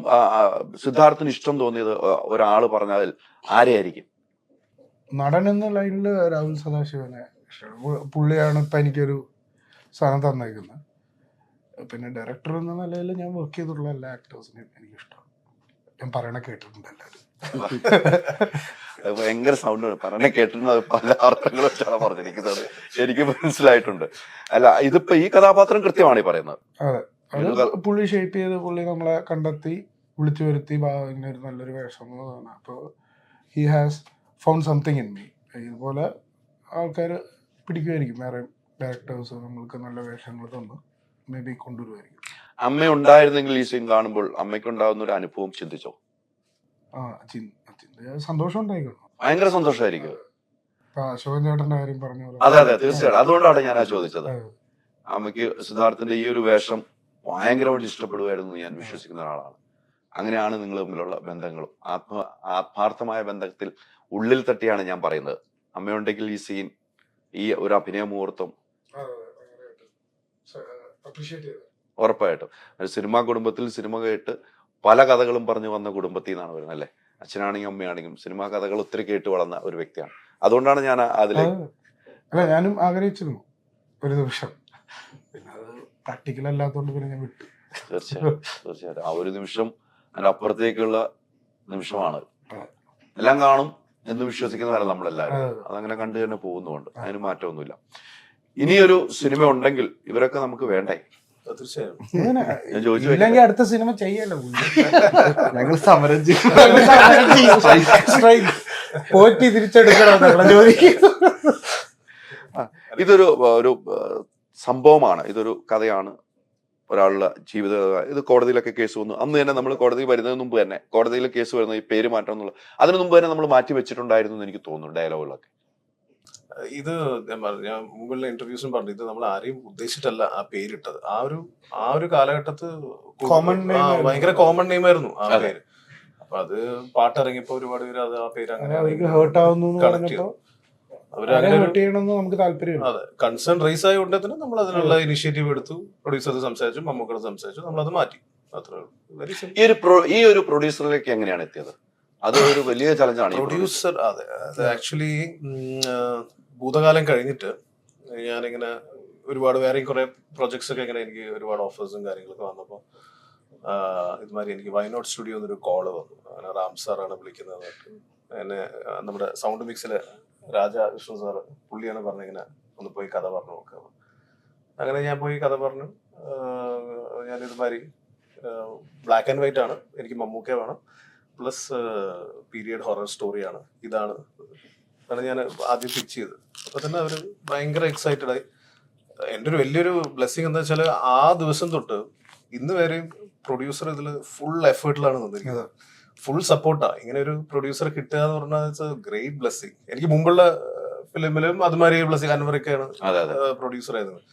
സിദ്ധാർത്ഥന് ഇഷ്ടം തോന്നിയത് ഒരാള് പറഞ്ഞാൽ ആരെയായിരിക്കും? നടൻ എന്ന ലൈനിൽ രാഹുൽ സദാശിവനെ ഇഷ്ടമാണ്. പുള്ളിയാണ് ഇപ്പം എനിക്കൊരു സാധനം തന്നേക്കുന്നത്. പിന്നെ ഡയറക്ടർ എന്ന നിലയിൽ ഞാൻ വർക്ക് ചെയ്തിട്ടുള്ള എല്ലാ ആക്ടേഴ്സിനെയും എനിക്കിഷ്ടമാണ്. ഞാൻ പറയണ കേട്ടിട്ടുണ്ട് എല്ലാവരും. ഭയങ്കര സൗണ്ട് പറഞ്ഞ കേട്ടിരുന്നത് പല അർത്ഥങ്ങൾ വെച്ചാണ് പറഞ്ഞിരിക്കുന്നത്, എനിക്ക് മനസ്സിലായിട്ടുണ്ട്. അല്ല, ഇതിപ്പോ ഈ കഥാപാത്രം കൃത്യമാണ് ഈ പറയുന്നത്. അതെ, അത് പുള്ളി ഷേപ്പ് ചെയ്ത് പുള്ളി നമ്മളെ കണ്ടെത്തി വിളിച്ചു വരുത്തി ഇങ്ങനെ ഒരു നല്ലൊരു വേഷം തോന്നുന്നു. അപ്പോൾ he has found something in me. ഇതുപോലെ ആൾക്കാർ പിടിക്കുമായിരിക്കും, വേറെ ഡയറക്ടേഴ്സ് നമ്മൾക്ക് നല്ല വേഷങ്ങൾ തന്ന് മേ ബി കൊണ്ടുവരുമായിരിക്കും. അമ്മ ഉണ്ടായിരുന്നെങ്കിൽ ഈ സീൻ കാണുമ്പോൾ അമ്മയ്ക്ക് ഉണ്ടാകുന്ന ഒരു അനുഭവം ചിന്തിച്ചോ? സന്തോഷം ഉണ്ടായിക്കണം. ഭയങ്കര സന്തോഷമായിരിക്കും. ഇപ്പൊ അശോകൻ ചേട്ടന്റെ കാര്യം പറഞ്ഞു പോലെ. അതെ അതെ തീർച്ചയായിട്ടും. അതുകൊണ്ടാണ് ഞാൻ ആ ചോദിച്ചത്. അമ്മയ്ക്ക് സിദ്ധാർത്ഥിന്റെ ഈ ഒരു വേഷം ഭയങ്കരമായിട്ട് ഇഷ്ടപ്പെടുമായിരുന്നു ഞാൻ വിശ്വസിക്കുന്ന ഒരാളാണ്. അങ്ങനെയാണ് നിങ്ങൾ തമ്മിലുള്ള ബന്ധങ്ങളും ആത്മാർത്ഥമായ ബന്ധത്തിൽ ഉള്ളിൽ തട്ടിയാണ് ഞാൻ പറയുന്നത്. അമ്മയുണ്ടെങ്കിൽ ഈ സീൻ, ഈ ഒരു അഭിനയ മുഹൂർത്തം ഉറപ്പായിട്ടും ഒരു സിനിമാ കുടുംബത്തിൽ സിനിമ കേട്ട് പല കഥകളും പറഞ്ഞു വന്ന കുടുംബത്തിൽ നിന്നാണ് വരുന്നത് അല്ലേ. അച്ഛനാണെങ്കിലും അമ്മയാണെങ്കിലും സിനിമാ കഥകൾ ഒത്തിരി കേട്ട് വളർന്ന ഒരു വ്യക്തിയാണ്. അതുകൊണ്ടാണ് ഞാൻ അതിലേക്ക് അല്ല, ഞാനും ആഗ്രഹിച്ചിരുന്നു ഒരു നിമിഷം. പിന്നെ അത് പ്രാക്ടിക്കൽ അല്ലാത്തതുകൊണ്ട് പിന്നെ ഞാൻ വിട്ടു. തീർച്ചയായിട്ടും ആ ഒരു നിമിഷം അതിന്റെ അപ്പുറത്തേക്കുള്ള നിമിഷമാണ്. എല്ലാം കാണും എന്ന് വിശ്വസിക്കുന്നവരല്ല നമ്മളെല്ലാവരും. അതങ്ങനെ കണ്ടു തന്നെ പോകുന്നുണ്ട്. അതിന് മാറ്റമൊന്നുമില്ല. ഇനിയൊരു സിനിമ ഉണ്ടെങ്കിൽ ഇവരൊക്കെ നമുക്ക് വേണ്ടേ? തീർച്ചയായും. ഞാൻ ചോദിച്ചു ഇല്ലെങ്കിൽ അടുത്ത സിനിമ ചെയ്യല്ലോ. ഞങ്ങൾ സമരം പോറ്റി തിരിച്ചെടുക്കണം ചോദിക്കും. ഇതൊരു ഒരു സംഭവമാണ്, ഇതൊരു കഥയാണ്, ഒരാളുടെ ജീവിത. ഇത് കോടതിയിലൊക്കെ കേസ് വന്നു. അന്ന് തന്നെ നമ്മൾ കോടതി വരുന്നതിന് മുമ്പ് തന്നെ കോടതിയിൽ കേസ് വരുന്നത് ഈ പേര് മാറ്റം എന്നുള്ള അതിന് മുമ്പ് തന്നെ നമ്മൾ മാറ്റി വെച്ചിട്ടുണ്ടായിരുന്നു എന്ന് എനിക്ക് തോന്നുന്നു ഡയലോഗുകളൊക്കെ. ഇത് ഞാൻ മുമ്പുള്ള ഇന്റർവ്യൂസും പറഞ്ഞു, ഇത് നമ്മൾ ആരെയും ഉദ്ദേശിച്ചിട്ടല്ല ആ പേരിട്ടത്. ആ ഒരു കാലഘട്ടത്ത് ഭയങ്കര കോമൺ നെയിം ആയിരുന്നു ആ പേര്. അപ്പൊ അത് പാട്ടിറങ്ങിയപ്പോ ഒരുപാട് പേര് അത് ആ പേര് അങ്ങനെ കണക്ട് ചെയ്തു. നമുക്ക് താല്പര്യം. അതെ, കൺസേൺ റേസ് ആയതുകൊണ്ട് തന്നെ നമ്മൾ അതിനുള്ള ഇനിഷ്യേറ്റീവ് എടുത്തു. പ്രൊഡ്യൂസർ സംസാരിച്ചു, മമ്മൂക്കോട് സംസാരിച്ചു, നമ്മളത് മാറ്റി. അത്രേ ഉള്ളൂ. Very simple. ഈ ഒരു പ്രൊഡ്യൂസറിലേക്ക് എങ്ങനെയാണ് എത്തിയത്? അത് ഒരു വലിയ ചലഞ്ചാണ്. പ്രൊഡ്യൂസർ അതെ, അത് ആക്ച്വലി ഭൂതകാലം കഴിഞ്ഞിട്ട് ഞാനിങ്ങനെ ഒരുപാട് വേറെയും കുറെ പ്രൊജക്ട്സ് ഒക്കെ ഇങ്ങനെ എനിക്ക് ഒരുപാട് ഓഫേഴ്സും കാര്യങ്ങളൊക്കെ വന്നപ്പോൾ ഇതുമാതിരി എനിക്ക് വയനാട് സ്റ്റുഡിയോ എന്നൊരു കോള് വന്നു. അങ്ങനെ റാം സാറാണ് വിളിക്കുന്നത്. എന്നെ നമ്മുടെ സൗണ്ട് മിക്സിലെ രാജ വിഷ്ണു സാറ് പുള്ളിയാണ് പറഞ്ഞിങ്ങനെ ഒന്ന് പോയി കഥ പറഞ്ഞു നോക്കുക. അങ്ങനെ ഞാൻ പോയി കഥ പറഞ്ഞു. ഞാൻ ഇതുമാതിരി ബ്ലാക്ക് ആൻഡ് വൈറ്റ് ആണ്, എനിക്ക് മമ്മൂക്ക വേണം, പ്ലസ് പീരിയഡ് ഹൊറർ സ്റ്റോറിയാണ്, ഇതാണ് ഞാൻ ആദ്യം പിച്ച് ചെയ്തത്. അപ്പൊ തന്നെ അവര് ഭയങ്കര എക്സൈറ്റഡ് ആയി. എൻ്റെ ഒരു വലിയൊരു ബ്ലെസ്സിങ് എന്താ വെച്ചാൽ ആ ദിവസം തൊട്ട് ഇന്ന് വരെയും പ്രൊഡ്യൂസർ ഇതിൽ ഫുൾ എഫേർട്ടിലാണ് നിന്നിരിക്കുന്നത്. ഫുൾ സപ്പോർട്ടാ. ഇങ്ങനെ ഒരു പ്രൊഡ്യൂസർ കിട്ടുക എന്ന് പറഞ്ഞാൽ ഗ്രേറ്റ് ബ്ലെസ്സിങ്. എനിക്ക് മുമ്പുള്ള ഫിലിമിലും അതുമാതിരി ബ്ലെസ്സിങ്. അൻവറൊക്കെയാണ് പ്രൊഡ്യൂസർ ആയിരുന്നത്.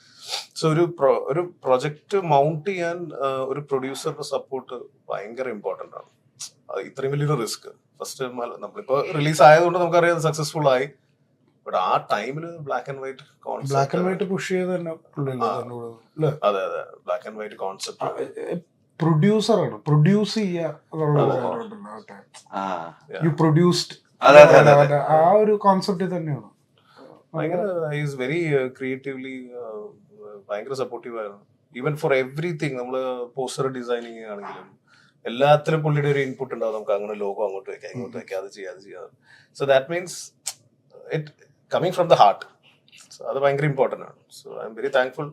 സോ ഒരു പ്രൊജക്ട് മൗണ്ട് ചെയ്യാൻ ഒരു പ്രൊഡ്യൂസറുടെ സപ്പോർട്ട് ഭയങ്കര ഇമ്പോർട്ടന്റ് ആണ്. ഇത്രയും വലിയൊരു റിസ്ക് ഫസ്റ്റ് നമ്മളിപ്പോ റിലീസ് ആയതുകൊണ്ട് നമുക്കറിയാം സക്സസ്ഫുൾ ആയി. ബട്ട് ആ ടൈമില് ബ്ലാക്ക് ആൻഡ് വൈറ്റ് പുഷ് ചെയ്ത് തന്നെ. അതെ അതെ, ബ്ലാക്ക് ആൻഡ് വൈറ്റ് കോൺസെപ്റ്റ്. പ്രൊഡ്യൂസറാണ്, പ്രൊഡ്യൂസ് ചെയ്യുക. ആ ഒരു കോൺസെപ്റ്റ് തന്നെയാണ്. ഭയങ്കര ഈസ് വെരി ക്രിയേറ്റീവ്ലി ഭയങ്കര സപ്പോർട്ടീവ് ആയിരുന്നു. Even for everything. നമ്മള് പോസ്റ്റർ ഡിസൈനിങ് ആണെങ്കിലും എല്ലാത്തിലും പുള്ളിയുടെ ഒരു ഇൻപുട്ട് ഉണ്ടാവും. നമുക്ക് അങ്ങനെ ലോഗോ അങ്ങോട്ട് വെക്കാം, ഇങ്ങോട്ട് വെക്കാം, അത് ചെയ്യാം. So that means it coming from the heart. അത് ഭയങ്കര ഇമ്പോർട്ടന്റ് ആണ്. So I am very thankful.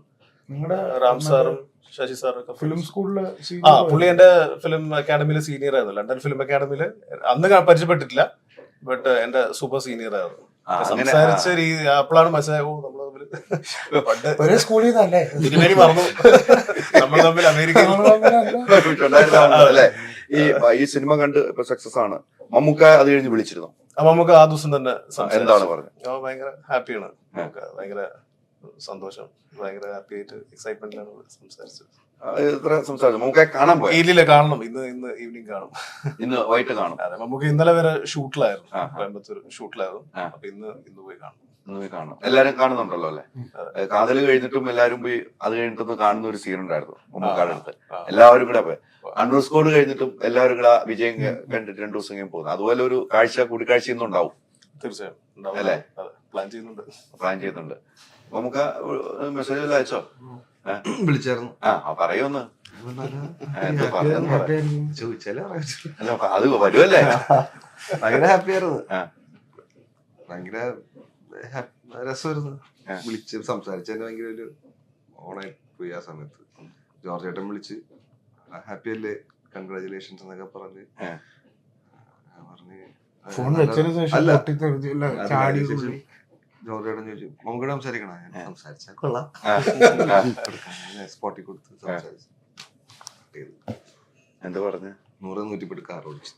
നിങ്ങളുടെ റാം സാറും ശശി സാറൊക്കെ ഫിലിം സ്കൂളില് പുള്ളി എന്റെ ഫിലിം അക്കാഡമിയിലെ സീനിയർ ആയിരുന്നു. ലണ്ടൻ ഫിലിം അക്കാഡമിയില് അന്ന് പരിചയപ്പെട്ടിട്ടില്ല, ബട്ട് എന്റെ സൂപ്പർ സീനിയർ ആയിരുന്നു. സംസാരിച്ച രീതി അപ്പോഴാണ് മനസ്സിലായോ നമ്മൾ തമ്മിൽ ഒരേ സ്കൂളിൽ നിന്നല്ലേ തിരുമേനി പറഞ്ഞു നമ്മൾ തമ്മിൽ അമേരിക്കയിൽ. ഈ സിനിമ കണ്ട് ഇപ്പൊ സക്സസ് ആണ്. മമ്മൂക്ക അത് കഴിഞ്ഞ് വിളിച്ചിരുന്നു. മമ്മൂക്ക ആ ദിവസം തന്നെ എന്താണ് പറഞ്ഞത്? ഭയങ്കര ഹാപ്പിയാണ്. ഭയങ്കര സന്തോഷം, ഭയങ്കര ഹാപ്പി ആയിട്ട് എക്സൈറ്റ്മെന്റിലാണ് സംസാരിച്ചത്. മമ്മൂക്ക കാണാൻ പോയി? ഇല്ലില്ല, കാണണം. ഇന്ന് ഈവനിങ് കാണും. ഇന്ന് വൈകിട്ട് കാണും. അതെ, നമുക്ക് ഇന്നലെ വരെ ഷൂട്ടിലായിരുന്നു, കോയമ്പത്തൂർ ഷൂട്ടിലായിരുന്നു. അപ്പൊ ഇന്ന് പോയി കാണും. എല്ലാരും കാണുന്നുണ്ടല്ലോ അല്ലെ? കാതല് കഴിഞ്ഞിട്ടും എല്ലാരും പോയി അത് കഴിഞ്ഞിട്ടൊന്ന് കാണുന്ന ഒരു സീൻ ഉണ്ടായിരുന്നു മമ്മൂക്കാടെ അടുത്ത്. എല്ലാവരും കൂടെ പോയി അണ്ടർ സ്കോഡ് കഴിഞ്ഞിട്ടും എല്ലാവരും കൂടെ വിജയം കണ്ടിട്ട് 2 ദിവസം കഴിഞ്ഞ് പോകുന്നു. അതുപോലെ ഒരു കൂടിക്കാഴ്ച ഇന്നും ഉണ്ടാവും. തീർച്ചയായും അല്ലെ? പ്ലാൻ ചെയ്യുന്നുണ്ട്. നമുക്ക് മെസ്സേജ് അയച്ചോ? വിളിച്ചായിരുന്നു. പറയൊന്ന് ചോദിച്ചാലേ അത് വരുമല്ലേ? ഭയങ്കര ഹാപ്പി ആയിരുന്നു. ഭയങ്കര രസമായിരുന്നു. വിളിച്ച് സംസാരിച്ചതിന് ഭയങ്കര ഒരു ഓണായി പോയി. ആ സമയത്ത് ജോർജ് ചേട്ടൻ വിളിച്ച് ഹാപ്പി അല്ലേ, കൺഗ്രാജുലേഷൻസ് എന്നൊക്കെ പറഞ്ഞ് ജോർജ് ചേട്ടൻ ചോദിച്ചു മമ്മൂക്കയോട് സംസാരിക്കണോ? ഞാൻ സംസാരിച്ചാൽ കൊള്ളാം. സ്പോട്ടിൽ കൊടുത്ത് സംസാരിച്ചു. എന്താ പറഞ്ഞു? 100-110 കാർ ഓടിച്ചു.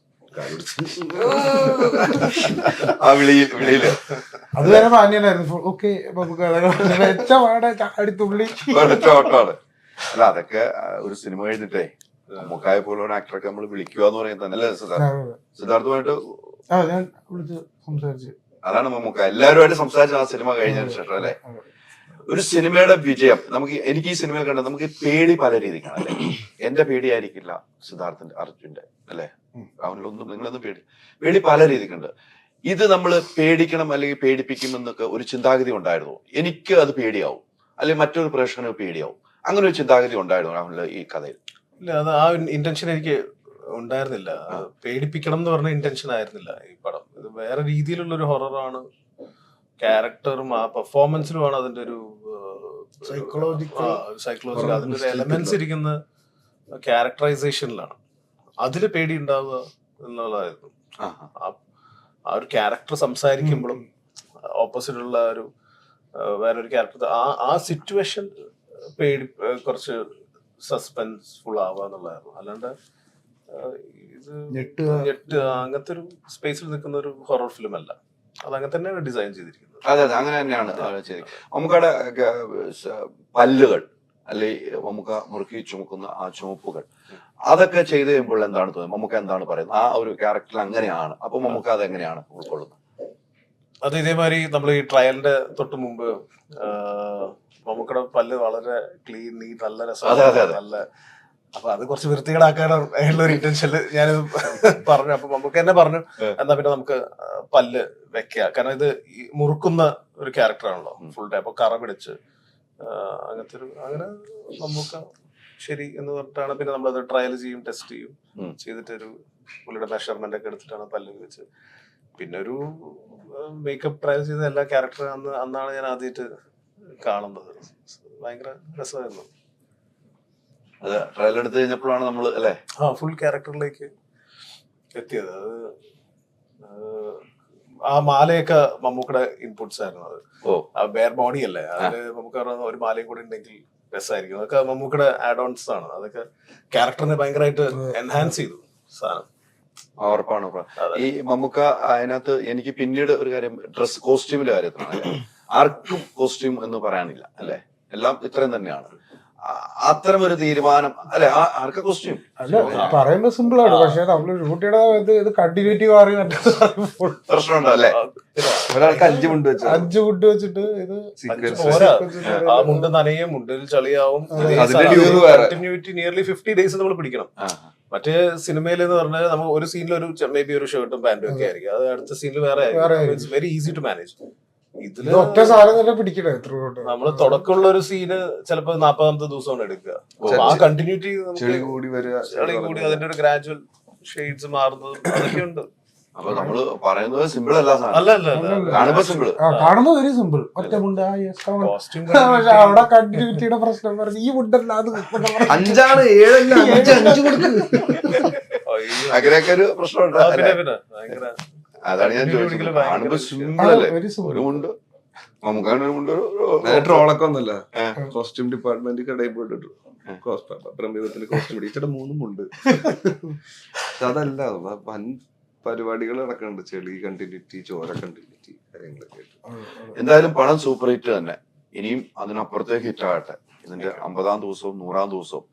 ആ വിളിയില് അതുവരെ മാന്യനായിരുന്നു. ഓക്കെ നമുക്ക് വെച്ച പാടെ ചാടി തുള്ളി ഓട്ടമാണ്. അല്ല അതൊക്കെ ഒരു സിനിമ കഴിഞ്ഞിട്ടേ നമുക്കായ പോലെ ഒരു ആക്ടറൊക്കെ നമ്മൾ വിളിക്കുക എന്ന് പറയുന്നത് തന്നെ അല്ലേ സിദ്ധാർത്ഥുമായിട്ട് ഞാൻ വിളിച്ച് സംസാരിച്ചു. അതാണ് നമുക്ക് എല്ലാവരുമായിട്ട് സംസാരിച്ച ആ സിനിമ കഴിഞ്ഞതിന് ശേഷം അല്ലെ ഒരു സിനിമയുടെ വിജയം. എനിക്ക് ഈ സിനിമയിൽ കണ്ടത് നമുക്ക് പേടി പല രീതിക്കാണ് അല്ലെ. എന്റെ പേടിയായിരിക്കില്ല സിദ്ധാർത്ഥന്റെ അർജുന്റെ അല്ലെ. അവനിലൊന്നും നിങ്ങളൊന്നും പേടി പല രീതിക്കുണ്ട്. ഇത് നമ്മൾ പേടിക്കണം അല്ലെങ്കിൽ പേടിപ്പിക്കും എന്നൊക്കെ ഒരു ചിന്താഗതി ഉണ്ടായിരുന്നു. എനിക്ക് അത് പേടിയാവും അല്ലെങ്കിൽ മറ്റൊരു പ്രേക്ഷകന് പേടിയാവും. അങ്ങനെ ഒരു ചിന്താഗതി ഉണ്ടായിരുന്നു രാഹുലിന്റെ ഈ കഥയിൽ? ഇല്ല, അത് ആ ഇന്റൻഷൻ എനിക്ക് ഉണ്ടായിരുന്നില്ല. പേടിപ്പിക്കണം എന്ന് പറഞ്ഞ ഇന്റൻഷൻ ആയിരുന്നില്ല ഈ പടം. ഇത് വേറെ രീതിയിലുള്ള ഒരു ഹൊററാണ്. ക്യാരക്ടറും ആ പെർഫോമൻസിലുമാണ് അതിന്റെ ഒരു സൈക്കോളജിക്കൽ അതിന്റെ ഒരു എലമെന്റ്സ് ഇരിക്കുന്ന ക്യാരക്ടറൈസേഷനിലാണ്. അതില് പേടി ഉണ്ടാവുക എന്നുള്ളതായിരുന്നു. ആ ഒരു ക്യാരക്ടർ സംസാരിക്കുമ്പോഴും ഓപ്പോസിറ്റ് ഉള്ള ഒരു വേറൊരു ക്യാരക്ടർ ആ സിറ്റുവേഷൻ പേടി കുറച്ച് സസ്പെൻസ്ഫുൾ ആവുക എന്നുള്ളതായിരുന്നു. അല്ലാണ്ട് ഇത് ഞെട്ട് അങ്ങനത്തെ ഒരു സ്പേസിൽ നിൽക്കുന്ന ഒരു ഹൊറർ ഫിലിം അല്ല. അത് അങ്ങനെ തന്നെയാണ് ഡിസൈൻ ചെയ്തിരിക്കുന്നത്. അതെ അതെ അങ്ങനെ തന്നെയാണ് ചെയ്തിരിക്കുന്നത്. നമുക്കവിടെ പല്ലുകൾ അല്ലെ നമുക്ക് മുറുക്കി ചുമക്കുന്ന ആ ചുമപ്പുകൾ അതൊക്കെ ചെയ്ത് കഴിയുമ്പോൾ എന്താണ് തോന്നുന്നത്? നമുക്ക് എന്താണ് പറയുന്നത്? ആ ഒരു ക്യാരക്ടർ അങ്ങനെയാണ്. അപ്പൊ നമുക്ക് അത് എങ്ങനെയാണ് ഉൾക്കൊള്ളുന്നത്? അത് ഇതേമാതിരി നമ്മൾ ഈ ട്രയലിന്റെ തൊട്ട് മുമ്പ് മമ്മൂക്കയുടെ പല്ല് വളരെ ക്ലീൻ നീറ്റ് നല്ല രസമാണ്. നല്ല അപ്പൊ അത് കുറച്ച് വൃത്തികേടാക്കാനുള്ള ഒരു ഇന്റൻഷനിൽ ഞാനിത് പറഞ്ഞു. അപ്പൊ മമ്മൂക്ക തന്നെ പറഞ്ഞു എന്നാ പിന്നെ നമുക്ക് പല്ല് വെക്കുക. കാരണം ഇത് മുറുക്കുന്ന ഒരു ക്യാരക്ടറാണല്ലോ ഫുൾ ടൈം. അപ്പൊ കറ പിടിച്ച് അങ്ങനത്തെ ഒരു അങ്ങനെ മമ്മൂക്ക ശരി എന്ന് പറഞ്ഞിട്ടാണ് പിന്നെ നമ്മളത് ട്രയൽ ചെയ്യും, ടെസ്റ്റ് ചെയ്യും. ചെയ്തിട്ടൊരു പുള്ളിയുടെ മെഷർമെന്റ് ഒക്കെ എടുത്തിട്ടാണ് പല്ല് വെച്ച്. പിന്നെ ഒരു മേക്കപ്പ് ട്രയൽ ചെയ്ത എല്ലാ ക്യാരക്ടറും അന്നാണ് ഞാൻ ആദ്യമായിട്ട് കാണുന്നത്. ഭയങ്കര രസമായിരുന്നു. അത് ട്രയൽ എടുത്ത് കഴിഞ്ഞപ്പോഴാണ് നമ്മൾ അല്ലേ ഫുൾ ക്യാരക്ടറിലേക്ക് എത്തിയത്. അത് ആ മാലയൊക്കെ മമ്മൂക്കയുടെ ഇൻപുട്സ് ആയിരുന്നു. അത് ബെയർ ബോഡി അല്ലേ, അതില് നമുക്ക് ഒരു മാലയും കൂടി ഉണ്ടെങ്കിൽ രസമായിരിക്കും. അതൊക്കെ മമ്മൂക്കയുടെ ആഡ് ഓൺസ് ആണ്. അതൊക്കെ ക്യാരക്ടറിനെ ഭയങ്കരമായിട്ട് എൻഹാൻസ് ചെയ്തു സാധനം. ഉറപ്പാണ്. ഈ മമ്മൂക്ക അതിനകത്ത് എനിക്ക് പിന്നീട് ഒരു കാര്യം കോസ്റ്റ്യൂമിന്റെ കാര്യത്തിലാണ്. ആർക്കും കോസ്റ്റ്യൂം എന്ന് പറയാനില്ല അല്ലെ, എല്ലാം ഇത്രയും തന്നെയാണ്. അത്തരം ഒരു തീരുമാനം അല്ലെ ആർക്കും കോസ്റ്റ്യൂം അല്ല പറയുന്നത് സിമ്പിൾ ആണ്. പക്ഷെ നമ്മള് ഷൂട്ടിയുടെ ഇത് കണ്ടിന്യൂറ്റീവ് പ്രശ്നമുണ്ടോ അല്ലെ? ഒരാൾക്ക് 5 മുണ്ട് വെച്ചു 5 മുണ്ട് വെച്ചിട്ട് ഇത് ആ മുണ്ട് നനയും, മുണ്ടിൽ ചളിയാവും. കണ്ടിന്യൂറ്റി നിയർലി 50 days നമ്മൾ പിടിക്കണം. മറ്റേ സിനിമയിൽ എന്ന് പറഞ്ഞാൽ നമുക്ക് ഒരു സീനിൽ ഒരു മേ ബി ഒരു ഷർട്ടും പാന്റും ഒക്കെ ആയിരിക്കും. അത് അടുത്ത സീനിൽ വേറെ it's very easy to manage. ഇതില് ഒറ്റ സാധനം തന്നെ പിടിക്കണേ. നമ്മള് തുടക്കമുള്ള ഒരു സീന് ചിലപ്പോ 40ാമത്തെ ദിവസമാണ് എടുക്കുക. ആ കണ്ടിന്യൂറ്റി ചെളി കൂടി അതിന്റെ ഒരു ഗ്രാജുവൽ ഷെയ്ഡ്സ് മാറുന്നത് അതൊക്കെ ഉണ്ട്. അപ്പൊ നമ്മള് പറയുന്നത് സിമ്പിൾ അല്ല. കാണുമ്പോ സിമ്പിൾ, കാണുമ്പോ വെരി സിമ്പിൾ. ഒറ്റ മുണ്ട് പക്ഷെ അവിടെ കണ്ടിന്യൂറ്റിയുടെ പ്രശ്നം പറഞ്ഞു. ഈ മുണ്ടല്ല അത് 5 ആണ് 7 അല്ല 5 കൊടുക്കും. അങ്ങനെയൊക്കെ ഒരു പ്രശ്നമുണ്ട്. ഭയങ്കര അതാണ് ഞാൻ ചോദിച്ചത്. കാണുമ്പോ സിമ്പിൾ അല്ലേ? ഒരു മുണ്ട് നമുക്ക് ട്രോളൊക്കെ ഒന്നല്ല. കോസ്റ്റ്യൂം ഡിപ്പാർട്ട്മെന്റ് കടയിൽ പോയിട്ട് പ്രമേഹത്തിന് കോസ്റ്റ്യൂം പിടിച്ചിട്ട് 3 മുണ്ട്. അതല്ല വൻ പരിപാടികൾ നടക്കുന്നുണ്ട്. ചെളി കണ്ടിന്യൂറ്റി, ചോര കണ്ടിന്യൂറ്റി കാര്യങ്ങളൊക്കെ. എന്തായാലും പണം സൂപ്പർ ഹിറ്റ് തന്നെ. ഇനിയും അതിനപ്പുറത്തേക്ക് ഹിറ്റ് ആകട്ടെ. ഇതിന്റെ 50ാം ദിവസവും 100ാം ദിവസവും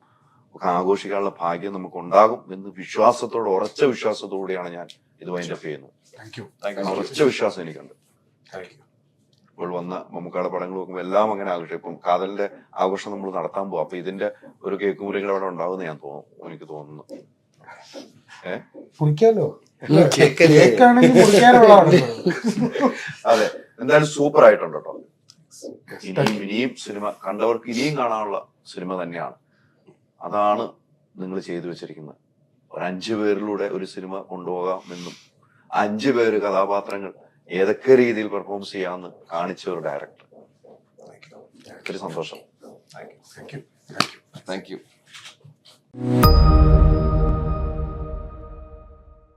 ഒക്കെ ആഘോഷിക്കാനുള്ള ഭാഗ്യം നമുക്ക് ഉണ്ടാകും എന്ന് വിശ്വാസത്തോടെ, ഉറച്ച വിശ്വാസത്തോടെയാണ് ഞാൻ ഇത് വൈൻഡപ്പ് ചെയ്യുന്നത്. ഉറച്ച വിശ്വാസം എനിക്കുണ്ട്. ഇപ്പോൾ വന്ന മമ്മൂക്കയുടെ പടങ്ങൾ നോക്കുമ്പോൾ എല്ലാം അങ്ങനെ ആഘോഷം. ഇപ്പം കാതലിന്റെ ആഘോഷം നമ്മൾ നടത്താൻ പോകും. അപ്പൊ ഇതിന്റെ ഒരു കേക്ക് മുറികൾ അവിടെ ഉണ്ടാവുന്ന എനിക്ക് തോന്നുന്നു. കുടിക്കാലോ. അതെ, എന്തായാലും സൂപ്പർ ആയിട്ടുണ്ട് കേട്ടോ. ഇനിയും സിനിമ കണ്ടവർക്ക് ഇനിയും കാണാനുള്ള സിനിമ തന്നെയാണ്. അതാണ് നിങ്ങൾ ചെയ്തു വെച്ചിരിക്കുന്നത്. ഒരു 5 പേരിലൂടെ ഒരു സിനിമ കൊണ്ടുപോകാമെന്നും 5 പേര് കഥാപാത്രങ്ങൾ ഏതൊക്കെ രീതിയിൽ പെർഫോം ചെയ്യാമെന്ന് കാണിച്ച ഒരു ഡയറക്ടർ. ഒത്തിരി സന്തോഷം. Thank you.